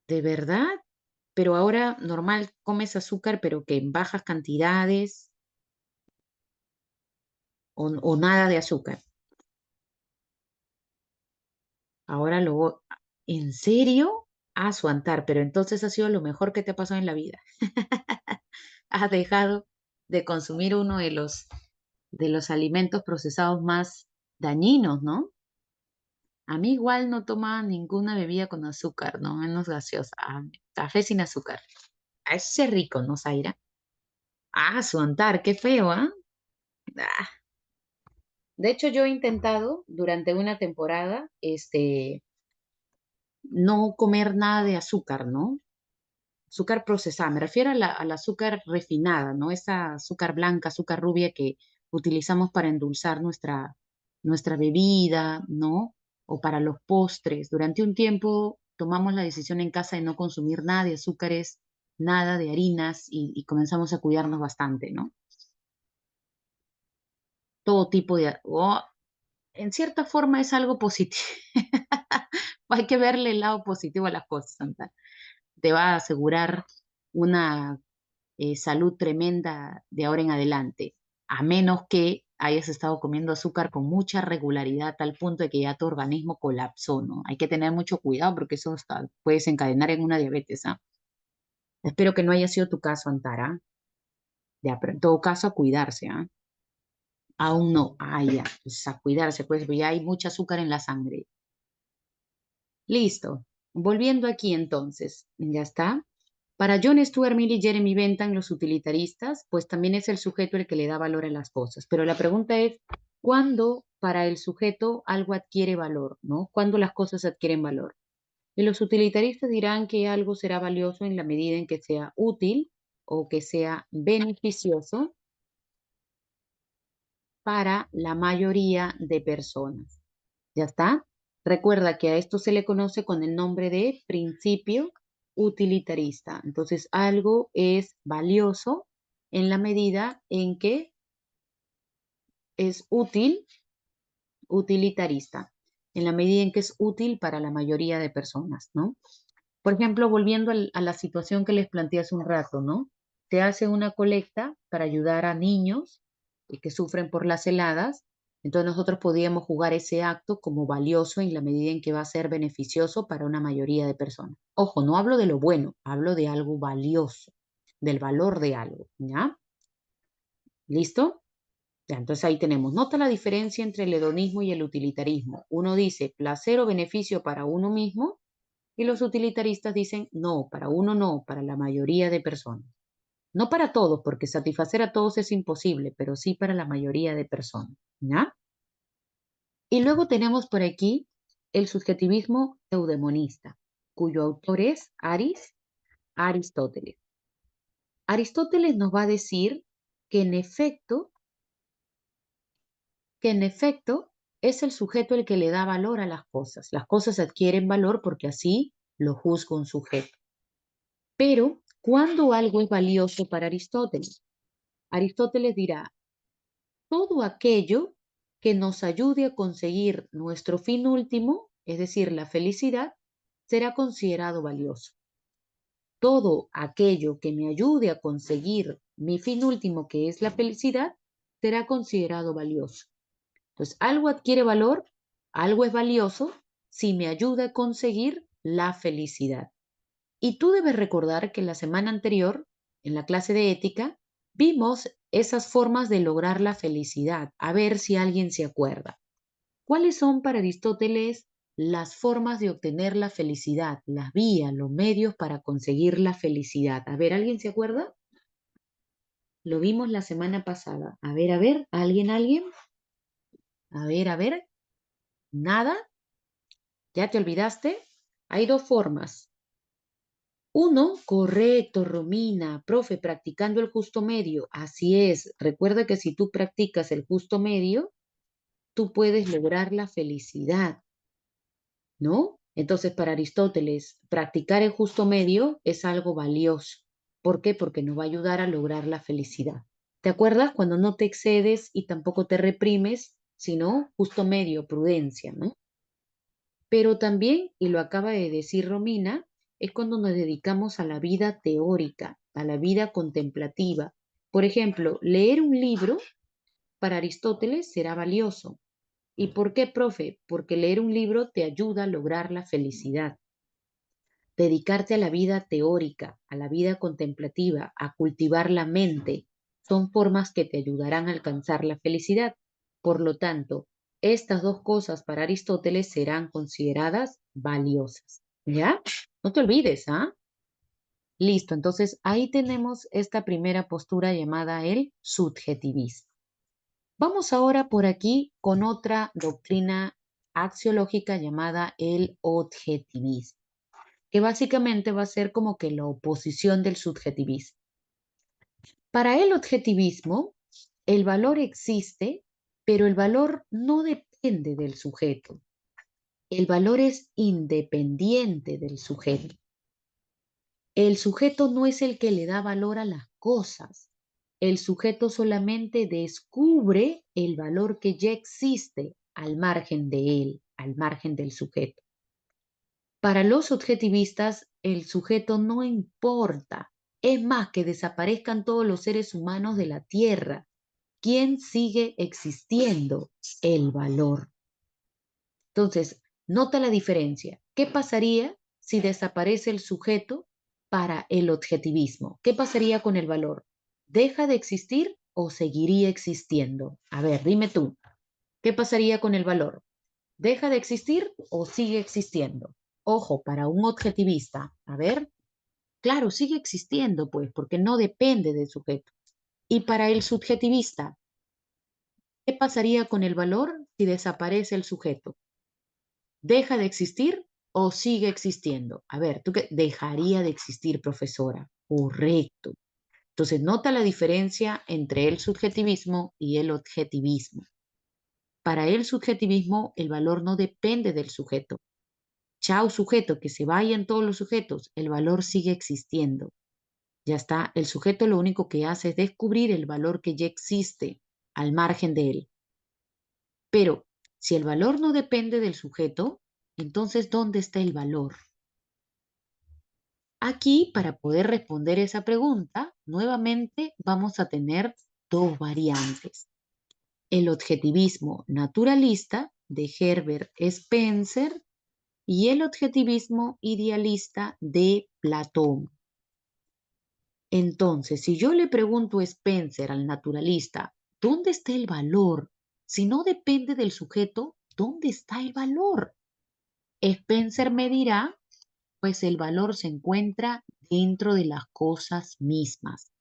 ¿de verdad? Pero ahora normal comes azúcar, pero que en bajas cantidades o nada de azúcar. Ahora ¿en serio? Su Antar, pero entonces ha sido lo mejor que te ha pasado en la vida. Has dejado de consumir uno de los alimentos procesados más dañinos, ¿no? A mí igual no toma ninguna bebida con azúcar, ¿no? Menos gaseosa. Café sin azúcar. Eso sí es rico, ¿no, Zaira? Su Antar, qué feo, ¿ah? Ah, De hecho, yo he intentado durante una temporada, no comer nada de azúcar, ¿no? Azúcar procesada, me refiero a al azúcar refinada, ¿no? Esa azúcar blanca, azúcar rubia que utilizamos para endulzar nuestra bebida, ¿no? O para los postres. Durante un tiempo tomamos la decisión en casa de no consumir nada de azúcares, nada de harinas y comenzamos a cuidarnos bastante, ¿no? Todo tipo de... en cierta forma es algo positivo. Hay que verle el lado positivo a las cosas, Santa. Te va a asegurar una salud tremenda de ahora en adelante, a menos que hayas estado comiendo azúcar con mucha regularidad a tal punto de que ya tu organismo colapsó, ¿no? Hay que tener mucho cuidado porque eso puede desencadenar en una diabetes, ¿ah? Espero que no haya sido tu caso, Antara. Ya, pero en todo caso, a cuidarse, ¿ah? Aún no. Ya, pues a cuidarse, pues ya hay mucho azúcar en la sangre. Listo. Volviendo aquí entonces, ya está. Para John Stuart Mill y Jeremy Bentham, los utilitaristas, pues también es el sujeto el que le da valor a las cosas. Pero la pregunta es, ¿cuándo para el sujeto algo adquiere valor, ¿no? ¿Cuándo las cosas adquieren valor? Y los utilitaristas dirán que algo será valioso en la medida en que sea útil o que sea beneficioso para la mayoría de personas. ¿Ya está? Recuerda que a esto se le conoce con el nombre de principio utilitarista. Entonces, algo es valioso en la medida en que es útil, utilitarista, en la medida en que es útil para la mayoría de personas, ¿no? Por ejemplo, volviendo a la situación que les planteé hace un rato, ¿no? Se hace una colecta para ayudar a niños que sufren por las heladas. Entonces nosotros podíamos jugar ese acto como valioso en la medida en que va a ser beneficioso para una mayoría de personas. Ojo, no hablo de lo bueno, hablo de algo valioso, del valor de algo, ¿ya? ¿Listo? Ya, entonces ahí tenemos. Nota la diferencia entre el hedonismo y el utilitarismo. Uno dice placer o beneficio para uno mismo y los utilitaristas dicen, no, para uno no, para la mayoría de personas. No para todos, porque satisfacer a todos es imposible, pero sí para la mayoría de personas. ¿Ya? Y luego tenemos por aquí el subjetivismo eudemonista, cuyo autor es Aristóteles. Aristóteles nos va a decir que en efecto es el sujeto el que le da valor a las cosas. Las cosas adquieren valor porque así lo juzga un sujeto. Pero, ¿cuándo algo es valioso para Aristóteles? Aristóteles dirá, todo aquello que nos ayude a conseguir nuestro fin último, es decir, la felicidad, será considerado valioso. Todo aquello que me ayude a conseguir mi fin último, que es la felicidad, será considerado valioso. Entonces, algo adquiere valor, algo es valioso si me ayuda a conseguir la felicidad. Y tú debes recordar que la semana anterior, en la clase de ética, vimos esas formas de lograr la felicidad, a ver si alguien se acuerda. ¿Cuáles son para Aristóteles las formas de obtener la felicidad, las vías, los medios para conseguir la felicidad? A ver, ¿alguien se acuerda? Lo vimos la semana pasada. A ver, ¿alguien? A ver, ¿nada? ¿Ya te olvidaste? Hay dos formas. Uno, correcto, Romina, profe, practicando el justo medio. Así es. Recuerda que si tú practicas el justo medio, tú puedes lograr la felicidad, ¿no? Entonces, para Aristóteles, practicar el justo medio es algo valioso. ¿Por qué? Porque nos va a ayudar a lograr la felicidad. ¿Te acuerdas? Cuando no te excedes y tampoco te reprimes, sino justo medio, prudencia, ¿no? Pero también, y lo acaba de decir Romina, es cuando nos dedicamos a la vida teórica, a la vida contemplativa. Por ejemplo, leer un libro para Aristóteles será valioso. ¿Y por qué, profe? Porque leer un libro te ayuda a lograr la felicidad. dedicarte a la vida teórica, a la vida contemplativa, a cultivar la mente, son formas que te ayudarán a alcanzar la felicidad. Por lo tanto, estas dos cosas para Aristóteles serán consideradas valiosas. ¿Ya? No te olvides, ¿ah? Listo, entonces ahí tenemos esta primera postura llamada el subjetivismo. Vamos ahora por aquí con otra doctrina axiológica llamada el objetivismo, que básicamente va a ser como que la oposición del subjetivismo. Para el objetivismo, el valor existe, pero el valor no depende del sujeto. El valor es independiente del sujeto. El sujeto no es el que le da valor a las cosas. El sujeto solamente descubre el valor que ya existe al margen de él, al margen del sujeto. Para los objetivistas, el sujeto no importa. Es más, que desaparezcan todos los seres humanos de la Tierra. ¿Quién sigue existiendo? El valor. Entonces, nota la diferencia. ¿Qué pasaría si desaparece el sujeto para el objetivismo? ¿Qué pasaría con el valor? ¿Deja de existir o seguiría existiendo? A ver, dime tú. ¿Qué pasaría con el valor? ¿Deja de existir o sigue existiendo? Ojo, para un objetivista, a ver, claro, sigue existiendo, pues, porque no depende del sujeto. Y para el subjetivista, ¿qué pasaría con el valor si desaparece el sujeto? ¿Deja de existir o sigue existiendo? A ver, ¿tú qué? Dejaría de existir, profesora. Correcto. Entonces, nota la diferencia entre el subjetivismo y el objetivismo. Para el subjetivismo, el valor no depende del sujeto. Chao sujeto, que se vayan todos los sujetos, el valor sigue existiendo. Ya está, el sujeto lo único que hace es descubrir el valor que ya existe al margen de él. Pero si el valor no depende del sujeto, entonces ¿dónde está el valor? Aquí, para poder responder esa pregunta, nuevamente vamos a tener dos variantes. El objetivismo naturalista de Herbert Spencer y el objetivismo idealista de Platón. Entonces, si yo le pregunto a Spencer, al naturalista, ¿dónde está el valor? Si no depende del sujeto, ¿dónde está el valor? Spencer me dirá, pues el valor se encuentra dentro de las cosas mismas.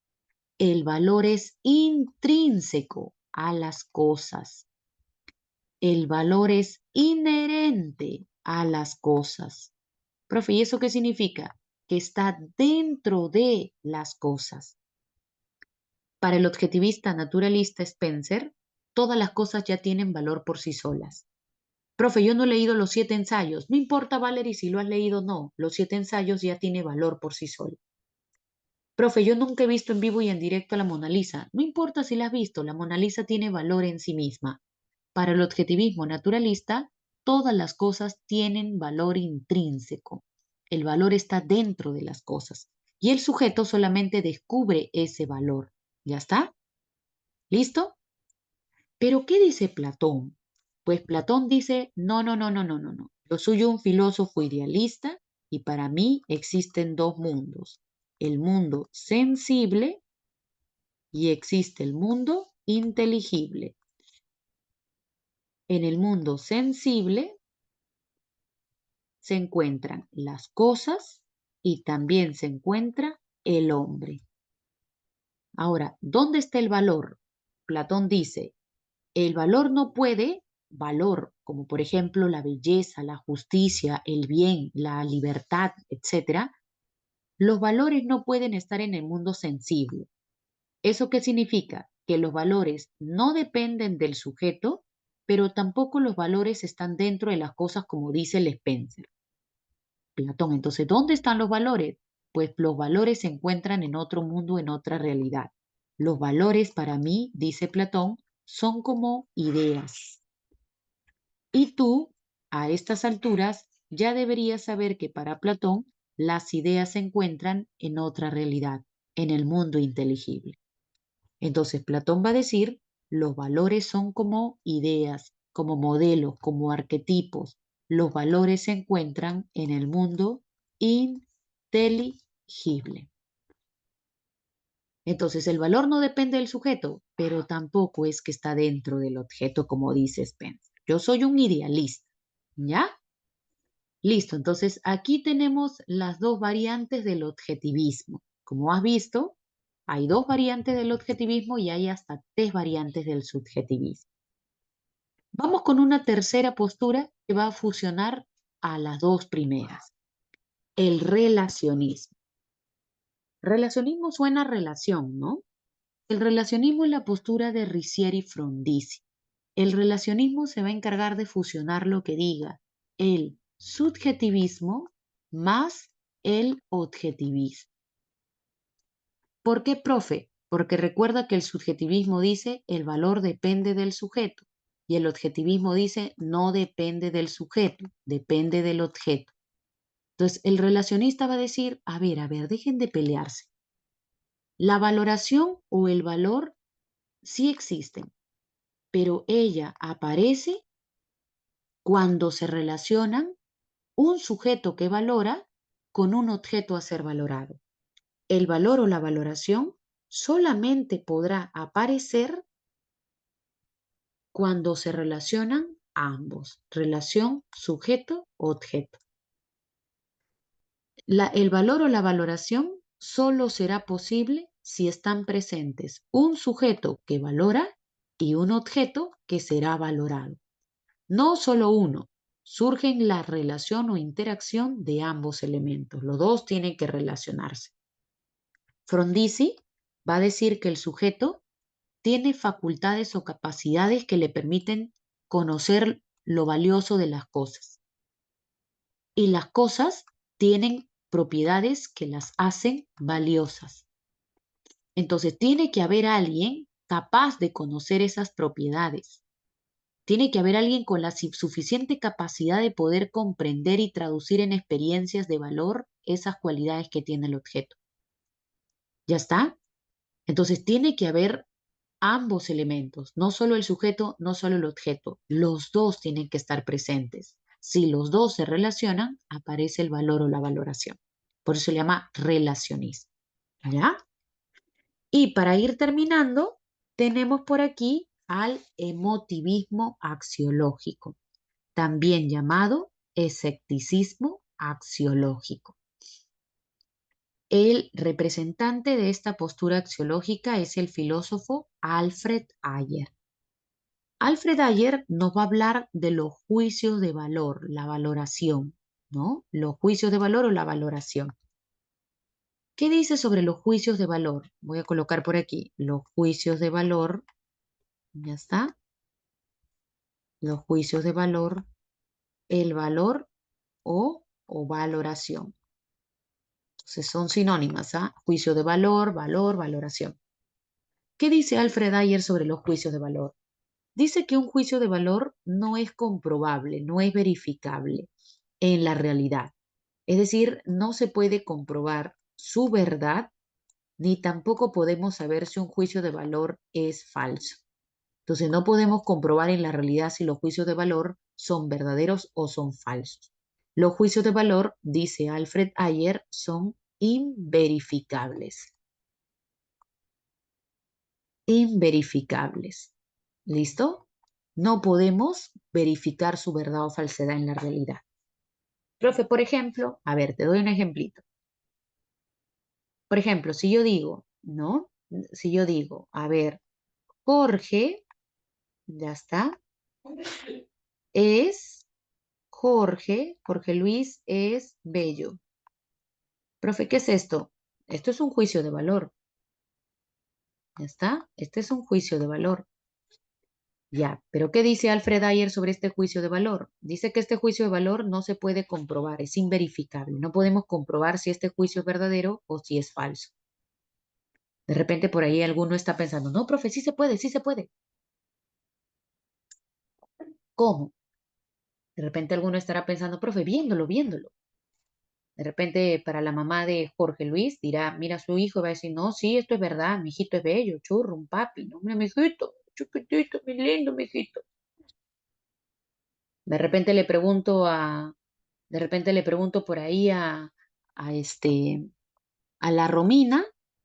El valor es intrínseco a las cosas. El valor es inherente a las cosas. Profe, ¿y eso qué significa? Que está dentro de las cosas. Para el objetivista naturalista Spencer, todas las cosas ya tienen valor por sí solas. Profe, yo no he leído los 7 ensayos. No importa, Valerie, si lo has leído o no. Los 7 ensayos ya tienen valor por sí solos. Profe, yo nunca he visto en vivo y en directo a la Mona Lisa. No importa si la has visto, la Mona Lisa tiene valor en sí misma. Para el objetivismo naturalista, todas las cosas tienen valor intrínseco. El valor está dentro de las cosas y el sujeto solamente descubre ese valor. ¿Ya está? ¿Listo? Pero ¿qué dice Platón? Pues Platón dice, no, no, no, no, no, no, no. Yo soy un filósofo idealista y para mí existen dos mundos. El mundo sensible y existe el mundo inteligible. En el mundo sensible se encuentran las cosas y también se encuentra el hombre. Ahora, ¿dónde está el valor? Platón dice, el valor no puede, valor como por ejemplo la belleza, la justicia, el bien, la libertad, etcétera, los valores no pueden estar en el mundo sensible. ¿Eso qué significa? Que los valores no dependen del sujeto, pero tampoco los valores están dentro de las cosas como dice el Spencer. Platón, entonces, ¿dónde están los valores? Pues los valores se encuentran en otro mundo, en otra realidad. Los valores para mí, dice Platón, son como ideas. Y tú, a estas alturas, ya deberías saber que para Platón las ideas se encuentran en otra realidad, en el mundo inteligible. Entonces Platón va a decir, los valores son como ideas, como modelos, como arquetipos. Los valores se encuentran en el mundo inteligible. inteligible. Entonces, el valor no depende del sujeto, pero tampoco es que está dentro del objeto, como dice Spencer. Yo soy un idealista, ¿ya? Listo, entonces aquí tenemos las dos variantes del objetivismo. Como has visto, hay dos variantes del objetivismo y hay hasta tres variantes del subjetivismo. Vamos con una tercera postura que va a fusionar a las dos primeras, el relacionismo. Relacionismo suena a relación, ¿no? El relacionismo es la postura de Riccieri-Frondizi. El relacionismo se va a encargar de fusionar lo que diga el subjetivismo más el objetivismo. ¿Por qué, profe? Porque recuerda que el subjetivismo dice el valor depende del sujeto y el objetivismo dice no depende del sujeto, depende del objeto. Entonces, el relacionista va a decir, a ver, dejen de pelearse. La valoración o el valor sí existen, pero ella aparece cuando se relacionan un sujeto que valora con un objeto a ser valorado. El valor o la valoración solamente podrá aparecer cuando se relacionan ambos, relación sujeto-objeto. El valor o la valoración solo será posible si están presentes un sujeto que valora y un objeto que será valorado. No solo uno, surgen la relación o interacción de ambos elementos. Los dos tienen que relacionarse. Frondizi va a decir que el sujeto tiene facultades o capacidades que le permiten conocer lo valioso de las cosas. Y las cosas tienen propiedades que las hacen valiosas. Entonces tiene que haber alguien capaz de conocer esas propiedades. Tiene que haber alguien con la suficiente capacidad de poder comprender y traducir en experiencias de valor esas cualidades que tiene el objeto. ¿Ya está? Entonces tiene que haber ambos elementos, no solo el sujeto, no solo el objeto. Los dos tienen que estar presentes. Si los dos se relacionan, aparece el valor o la valoración. Por eso se llama relacionismo. ¿Ya? Y para ir terminando, tenemos por aquí al emotivismo axiológico, también llamado escepticismo axiológico. El representante de esta postura axiológica es el filósofo Alfred Ayer. Alfred Ayer nos va a hablar de los juicios de valor, la valoración, ¿no? Los juicios de valor o la valoración. ¿Qué dice sobre los juicios de valor? Voy a colocar por aquí los juicios de valor, ya está, los juicios de valor, el valor o valoración. Entonces son sinónimas, ¿ah? Juicio de valor, valor, valoración. ¿Qué dice Alfred Ayer sobre los juicios de valor? Dice que un juicio de valor no es comprobable, no es verificable en la realidad. Es decir, no se puede comprobar su verdad, ni tampoco podemos saber si un juicio de valor es falso. Entonces, no podemos comprobar en la realidad si los juicios de valor son verdaderos o son falsos. Los juicios de valor, dice Alfred Ayer, son inverificables. Inverificables. ¿Listo? No podemos verificar su verdad o falsedad en la realidad. Profe, por ejemplo, a ver, te doy un ejemplito. Por ejemplo, si yo digo, ¿no? Si yo digo, a ver, Jorge, ya está, es Jorge Luis es bello. Profe, ¿qué es esto? Esto es un juicio de valor. ¿Ya está? Este es un juicio de valor. Ya, pero ¿qué dice Alfred Ayer sobre este juicio de valor? Dice que este juicio de valor no se puede comprobar, es inverificable. No podemos comprobar si este juicio es verdadero o si es falso. De repente por ahí alguno está pensando, no, profe, sí se puede, sí se puede. ¿Cómo? De repente alguno estará pensando, profe, viéndolo. De repente para la mamá de Jorge Luis dirá, mira a su hijo y va a decir, no, sí, esto es verdad, mi hijito es bello, churro, un papi, no, mira, mi hijito, chiquitito, mi lindo, mi hijito. De repente le pregunto a, de repente le pregunto por ahí a la Romina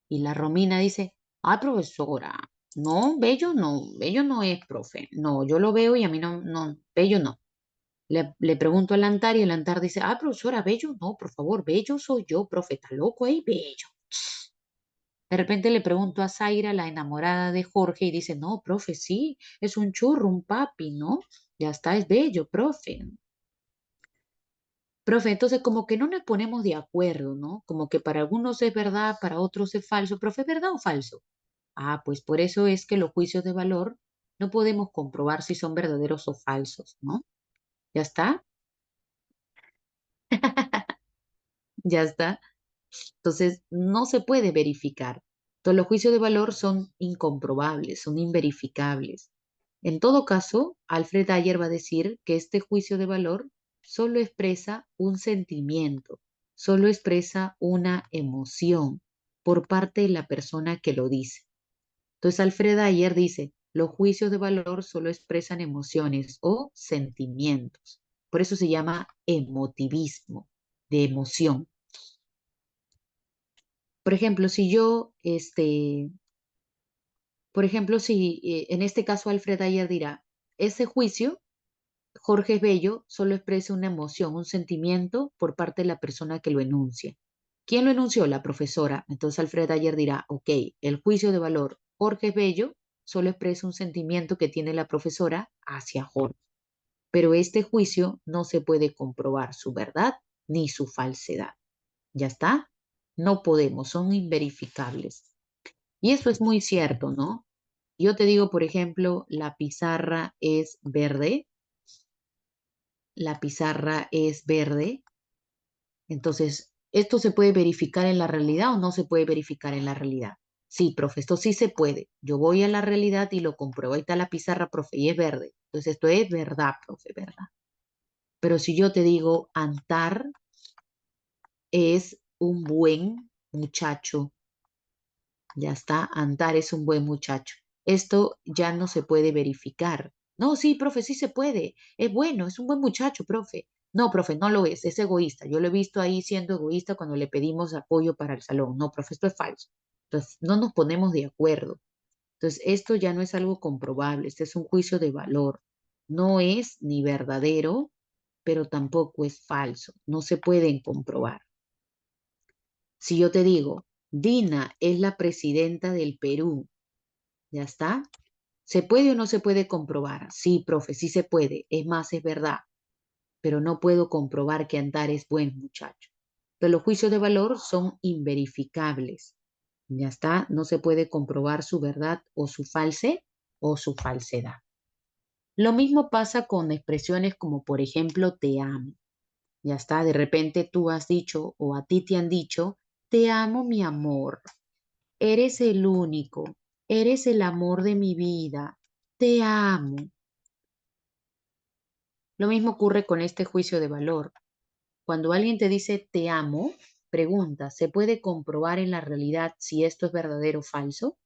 y la Romina dice, ah, profesora, no, Bello no es profe. No, yo lo veo y a mí no, Bello no. Le pregunto al Antar y el Antar dice, ah, profesora, Bello no, por favor, Bello soy yo, profe, está loco ahí, Bello. De repente le pregunto a Zaira, la enamorada de Jorge, y dice, no, profe, sí, es un churro, un papi, ¿no? Ya está, es Bello, profe. Profe, entonces como que no nos ponemos de acuerdo, ¿no? Como que para algunos es verdad, para otros es falso. Profe, ¿es verdad o falso? Ah, pues por eso es que los juicios de valor no podemos comprobar si son verdaderos o falsos, ¿no? ¿Ya está? ¿Ya está? Entonces, no se puede verificar. Entonces, los juicios de valor son incomprobables, son inverificables. En todo caso, Alfred Ayer va a decir que este juicio de valor solo expresa un sentimiento, solo expresa una emoción por parte de la persona que lo dice. Entonces, Alfred Ayer dice, los juicios de valor solo expresan emociones o sentimientos. Por eso se llama emotivismo, de emoción. Por ejemplo, si yo, por ejemplo, si en este caso Alfred Ayer dirá, ese juicio, Jorge Bello, solo expresa una emoción, un sentimiento por parte de la persona que lo enuncia. ¿Quién lo enunció? La profesora. Entonces Alfred Ayer dirá, ok, el juicio de valor Jorge Bello solo expresa un sentimiento que tiene la profesora hacia Jorge. Pero este juicio no se puede comprobar su verdad ni su falsedad. ¿Ya está? No podemos, son inverificables. Y eso es muy cierto, ¿no? Yo te digo, por ejemplo, la pizarra es verde, la pizarra es verde, entonces, ¿esto se puede verificar en la realidad o no se puede verificar en la realidad? Sí, profe, esto sí se puede. Yo voy a la realidad y lo compruebo. Ahí está la pizarra, profe, y es verde. Entonces, esto es verdad, profe, verdad. Pero si yo te digo, Antar es un buen muchacho, ya está, Antar es un buen muchacho. Esto ya no se puede verificar. No, sí, profe, sí se puede. Es bueno, es un buen muchacho, profe. No, profe, no lo es egoísta. Yo lo he visto ahí siendo egoísta cuando le pedimos apoyo para el salón. No, profe, esto es falso. Entonces, no nos ponemos de acuerdo. Entonces, esto ya no es algo comprobable, este es un juicio de valor. No es ni verdadero, pero tampoco es falso. No se pueden comprobar. Si yo te digo, Dina es la presidenta del Perú, ¿ya está? ¿Se puede o no se puede comprobar? Sí, profe, sí se puede. Es más, es verdad, pero no puedo comprobar que Andar es buen muchacho. Pero los juicios de valor son inverificables. Ya está, no se puede comprobar su verdad o su falsedad. Lo mismo pasa con expresiones como, por ejemplo, te amo. Ya está, de repente tú has dicho o a ti te han dicho, te amo, mi amor. Eres el único, eres el amor de mi vida, te amo. Lo mismo ocurre con este juicio de valor. Cuando alguien te dice te amo, pregunta, ¿se puede comprobar en la realidad si esto es verdadero o falso?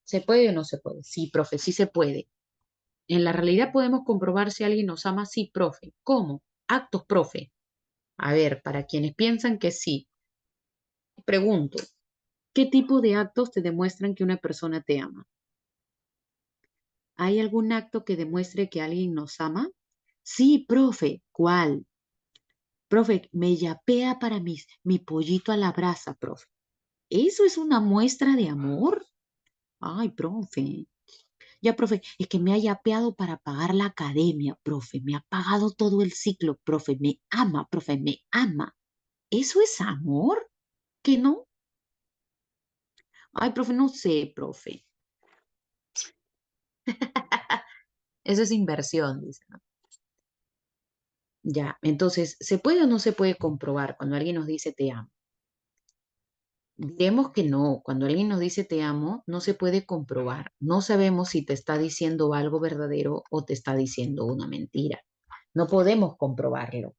¿Se puede o no se puede? Sí, profe, sí se puede. En la realidad podemos comprobar si alguien nos ama, sí, profe. ¿Cómo? Actos, profe. A ver, para quienes piensan que sí, pregunto, ¿qué tipo de actos te demuestran que una persona te ama? ¿Hay algún acto que demuestre que alguien nos ama? Sí, profe. ¿Cuál? Profe, me yapea para mi pollito a la brasa, profe. ¿Eso es una muestra de amor? Ay, profe. Ya, profe, es que me ha yapeado para pagar la academia, profe. Me ha pagado todo el ciclo, profe. Me ama, profe, me ama. ¿Eso es amor? ¿Que no? Ay, profe, no sé, profe. Eso es inversión, dice, ¿no? Ya, entonces, ¿se puede o no se puede comprobar cuando alguien nos dice te amo? Diremos que no, cuando alguien nos dice te amo, no se puede comprobar. No sabemos si te está diciendo algo verdadero o te está diciendo una mentira. No podemos comprobarlo.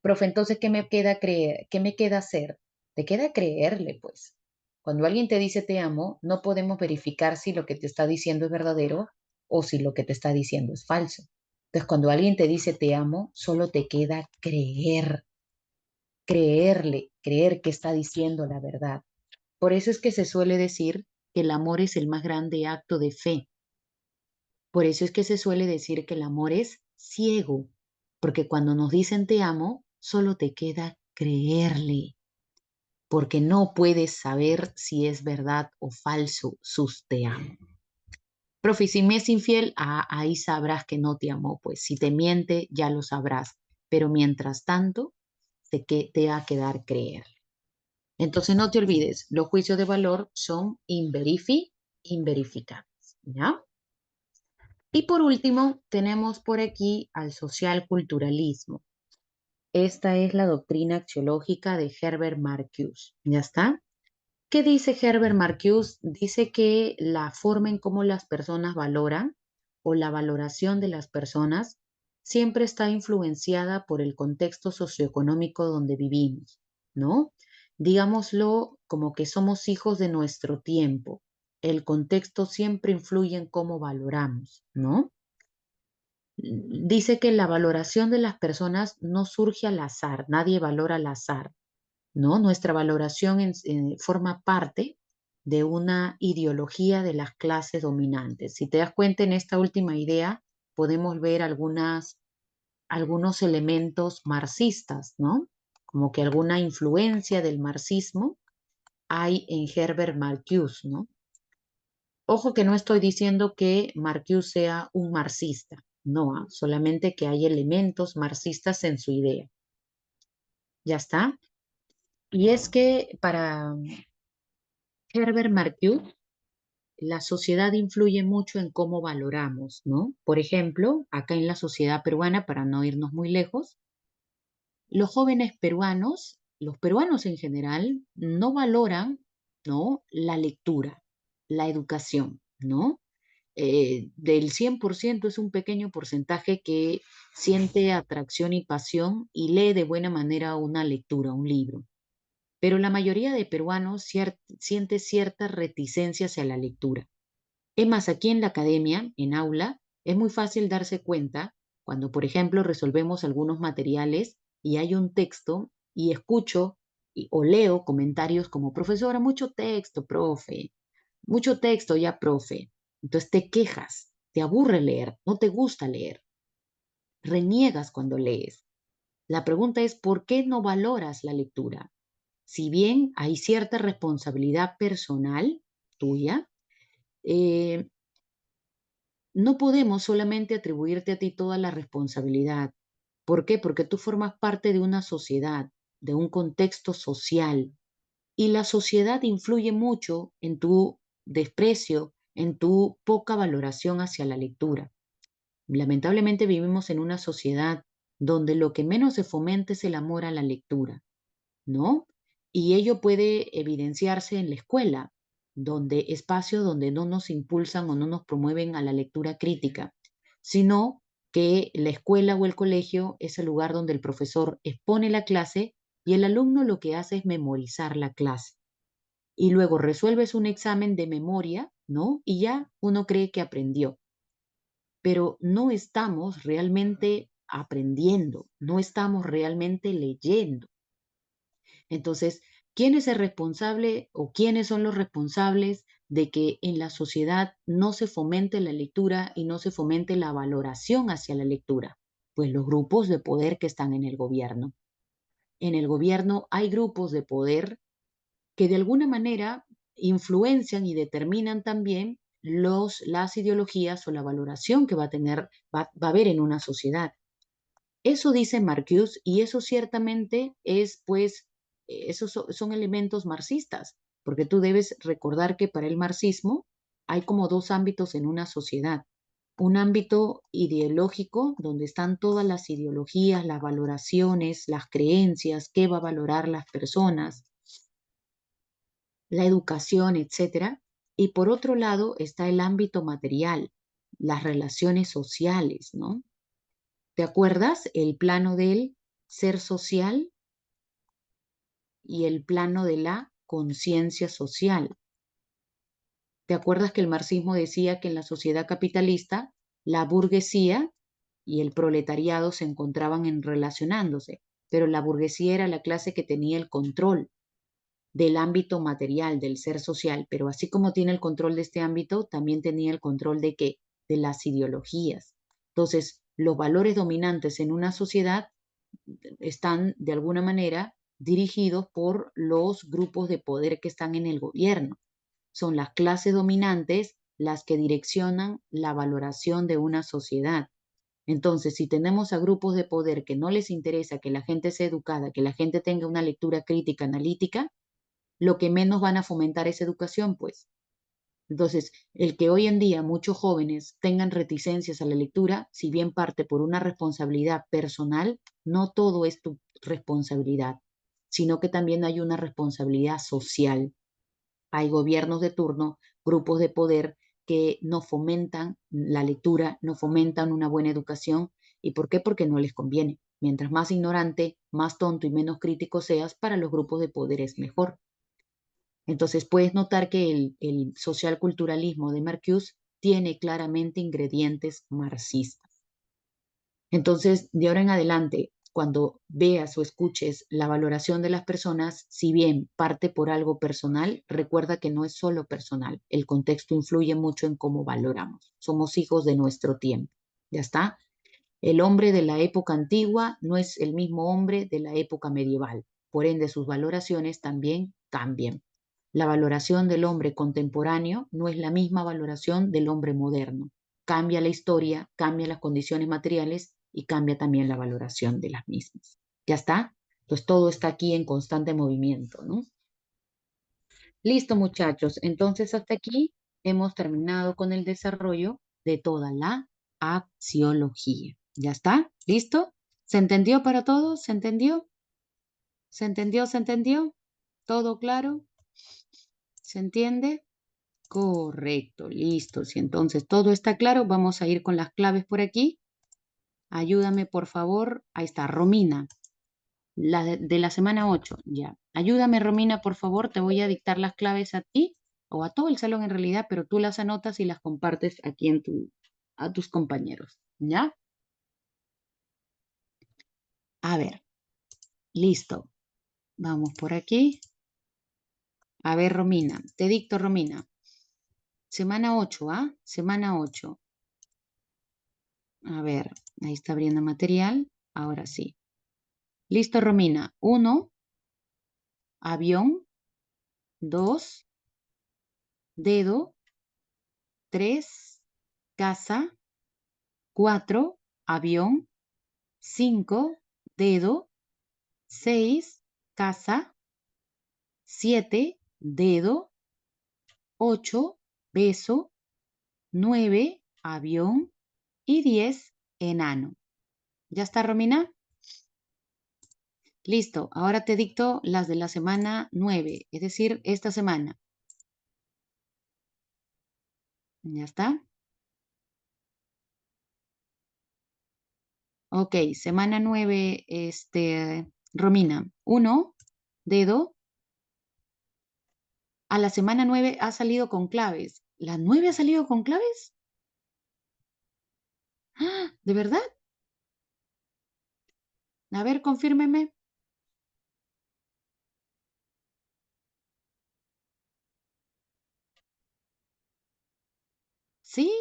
Profe, entonces, ¿qué me queda creer? ¿Qué me queda hacer? Te queda creerle, pues. Cuando alguien te dice te amo, no podemos verificar si lo que te está diciendo es verdadero o si lo que te está diciendo es falso. Entonces, cuando alguien te dice te amo, solo te queda creerle creer que está diciendo la verdad. Por eso es que se suele decir que el amor es el más grande acto de fe. Por eso es que se suele decir que el amor es ciego, porque cuando nos dicen te amo, solo te queda creerle, porque no puedes saber si es verdad o falso sus te amo. Profe, si me es infiel, ahí sabrás que no te amó, pues si te miente, ya lo sabrás, pero mientras tanto, te va a quedar creer. Entonces no te olvides, los juicios de valor son inverificables, ¿ya? Y por último, tenemos por aquí al social culturalismo. Esta es la doctrina axiológica de Herbert Marcuse. ¿Ya está? ¿Qué dice Herbert Marcuse? Dice que la forma en cómo las personas valoran o la valoración de las personas siempre está influenciada por el contexto socioeconómico donde vivimos, ¿no? Digámoslo como que somos hijos de nuestro tiempo. El contexto siempre influye en cómo valoramos, ¿no? Dice que la valoración de las personas no surge al azar, nadie valora al azar, ¿no? Nuestra valoración forma parte de una ideología de las clases dominantes. Si te das cuenta, en esta última idea podemos ver algunos elementos marxistas, ¿no? Como que alguna influencia del marxismo hay en Herbert Marcuse, ¿no? Ojo que no estoy diciendo que Marcuse sea un marxista, no, solamente que hay elementos marxistas en su idea. ¿Ya está? Y es que para Herbert Marcuse, la sociedad influye mucho en cómo valoramos, ¿no? Por ejemplo, acá en la sociedad peruana, para no irnos muy lejos, los jóvenes peruanos, los peruanos en general, no valoran, ¿no? La lectura, la educación, ¿no? Del 100% es un pequeño porcentaje que siente atracción y pasión y lee de buena manera una lectura, un libro. Pero la mayoría de peruanos siente cierta reticencia hacia la lectura. Es más, aquí en la academia, en aula, es muy fácil darse cuenta cuando, por ejemplo, resolvemos algunos materiales y hay un texto y escucho o leo comentarios como, profesora, mucho texto, profe, mucho texto ya, profe. Entonces te quejas, te aburre leer, no te gusta leer, reniegas cuando lees. La pregunta es, ¿por qué no valoras la lectura? Si bien hay cierta responsabilidad personal tuya, eh, no podemos solamente atribuirte a ti toda la responsabilidad. ¿Por qué? Porque tú formas parte de una sociedad, de un contexto social, y la sociedad influye mucho en tu desprecio, en tu poca valoración hacia la lectura. Lamentablemente vivimos en una sociedad donde lo que menos se fomenta es el amor a la lectura, ¿no? Y ello puede evidenciarse en la escuela, donde espacios donde no nos impulsan o no nos promueven a la lectura crítica, sino que la escuela o el colegio es el lugar donde el profesor expone la clase y el alumno lo que hace es memorizar la clase. Y luego resuelves un examen de memoria, ¿no? Y ya uno cree que aprendió, pero no estamos realmente aprendiendo, no estamos realmente leyendo. Entonces, ¿quién es el responsable o quiénes son los responsables de que en la sociedad no se fomente la lectura y no se fomente la valoración hacia la lectura? Pues los grupos de poder que están en el gobierno. En el gobierno hay grupos de poder que de alguna manera influencian y determinan también las ideologías o la valoración que va a haber en una sociedad. Eso dice Marcuse y eso ciertamente es, pues, esos son elementos marxistas, porque tú debes recordar que para el marxismo hay como dos ámbitos en una sociedad. Un ámbito ideológico, donde están todas las ideologías, las valoraciones, las creencias, qué va a valorar las personas, la educación, etcétera. Y por otro lado está el ámbito material, las relaciones sociales, ¿no? ¿Te acuerdas el plano del ser social y el plano de la conciencia social? ¿Te acuerdas que el marxismo decía que en la sociedad capitalista la burguesía y el proletariado se encontraban en relacionándose? pero la burguesía era la clase que tenía el control del ámbito material, del ser social, pero así como tiene el control de este ámbito, también tenía el control de qué, de las ideologías. Entonces, los valores dominantes en una sociedad están de alguna manera dirigidos por los grupos de poder que están en el gobierno. Son las clases dominantes las que direccionan la valoración de una sociedad. Entonces, si tenemos a grupos de poder que no les interesa que la gente sea educada, que la gente tenga una lectura crítica, analítica, lo que menos van a fomentar es educación, pues. Entonces, el que hoy en día muchos jóvenes tengan reticencias a la lectura, si bien parte por una responsabilidad personal, no todo es tu responsabilidad, sino que también hay una responsabilidad social. Hay gobiernos de turno, grupos de poder que no fomentan la lectura, no fomentan una buena educación. ¿Y por qué? Porque no les conviene. Mientras más ignorante, más tonto y menos crítico seas, para los grupos de poder es mejor. Entonces puedes notar que el socialculturalismo de Marcuse tiene claramente ingredientes marxistas. Entonces, de ahora en adelante, cuando veas o escuches la valoración de las personas, si bien parte por algo personal, recuerda que no es solo personal. El contexto influye mucho en cómo valoramos. Somos hijos de nuestro tiempo. ¿Ya está? El hombre de la época antigua no es el mismo hombre de la época medieval. Por ende, sus valoraciones también cambian. La valoración del hombre contemporáneo no es la misma valoración del hombre moderno. Cambia la historia, cambia las condiciones materiales y cambia también la valoración de las mismas. ¿Ya está? Pues todo está aquí en constante movimiento, ¿no? Listo, muchachos. Entonces, hasta aquí hemos terminado con el desarrollo de toda la axiología. ¿Ya está? ¿Listo? ¿Se entendió para todos? ¿Se entendió? ¿Se entendió? ¿Se entendió? ¿Todo claro? ¿Se entiende? Correcto, listo. Si entonces todo está claro, vamos a ir con las claves por aquí. Ayúdame, por favor. Ahí está, Romina, la de la semana 8, ya. Ayúdame, Romina, por favor. Te voy a dictar las claves a ti o a todo el salón en realidad, pero tú las anotas y las compartes aquí a tus compañeros, ¿ya? A ver, listo. Vamos por aquí. A ver, Romina, te dicto, Romina. Semana 8, ¿ah? Semana 8. A ver, ahí está abriendo material. Ahora sí. Listo, Romina. 1, avión. 2, dedo. 3, casa. 4, avión. 5, dedo. 6, casa. 7, dedo. 8, beso. 9, avión. Y 10, enano. ¿Ya está, Romina? Listo. Ahora te dicto las de la semana 9, es decir, esta semana. ¿Ya está? Ok, semana 9, Romina. 1, dedo. A la semana 9 ha salido con claves. ¿La 9 ha salido con claves? ¡Ah! ¿De verdad? A ver, confírmeme. ¿Sí?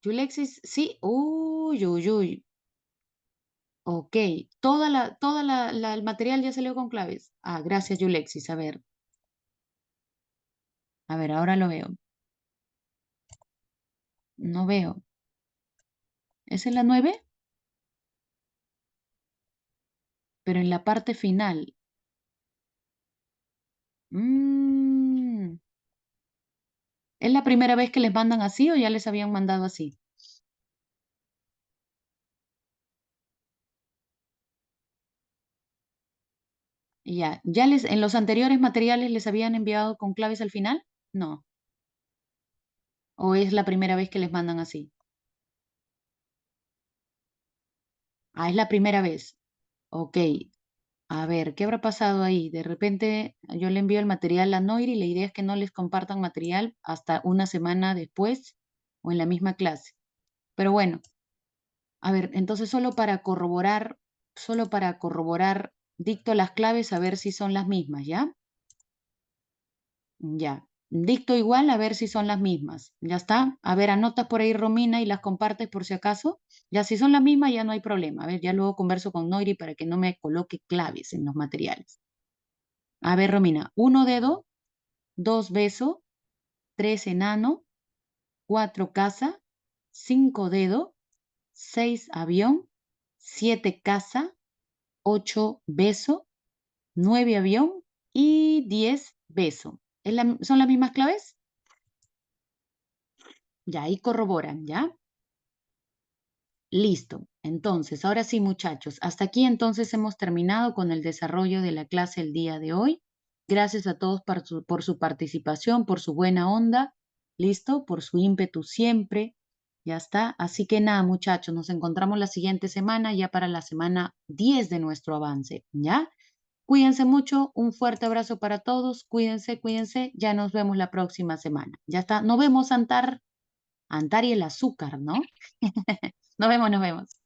Yulexis, sí. Uy, uy, uy. Ok, el material ya salió con claves. Ah, gracias, Yulexis. A ver, ahora lo veo. No veo. ¿Esa es la 9? Pero en la parte final. Mm, ¿Es la primera vez que les mandan así o ya les habían mandado así? Y en los anteriores materiales les habían enviado con claves al final? No. ¿O es la primera vez que les mandan así? Ah, es la primera vez. Ok. A ver, ¿qué habrá pasado ahí? De repente yo le envío el material a Noiri y la idea es que no les compartan material hasta una semana después o en la misma clase. Pero bueno, a ver, entonces solo para corroborar Dicto las claves a ver si son las mismas, ¿ya? Ya. Dicto igual a ver si son las mismas. ¿Ya está? A ver, anotas por ahí, Romina, y las compartes por si acaso. Ya, si son las mismas, ya no hay problema. A ver, ya luego converso con Noiri para que no me coloque claves en los materiales. A ver, Romina, 1 dedo, 2 beso, 3 enano, 4 casa, 5 dedo, 6 avión, 7 casa, 8 beso, 9 avión y 10 beso. ¿Son las mismas claves? Ya, ahí corroboran, ¿ya? Listo. Entonces, ahora sí, muchachos, hasta aquí entonces hemos terminado con el desarrollo de la clase el día de hoy. Gracias a todos por su participación, por su buena onda, listo, por su ímpetu siempre. Ya está. Así que nada, muchachos, nos encontramos la siguiente semana, ya para la semana 10 de nuestro avance, ¿ya? Cuídense mucho, un fuerte abrazo para todos, cuídense, cuídense, ya nos vemos la próxima semana. Ya está, nos vemos, Antar y el azúcar, ¿no? Nos vemos, nos vemos.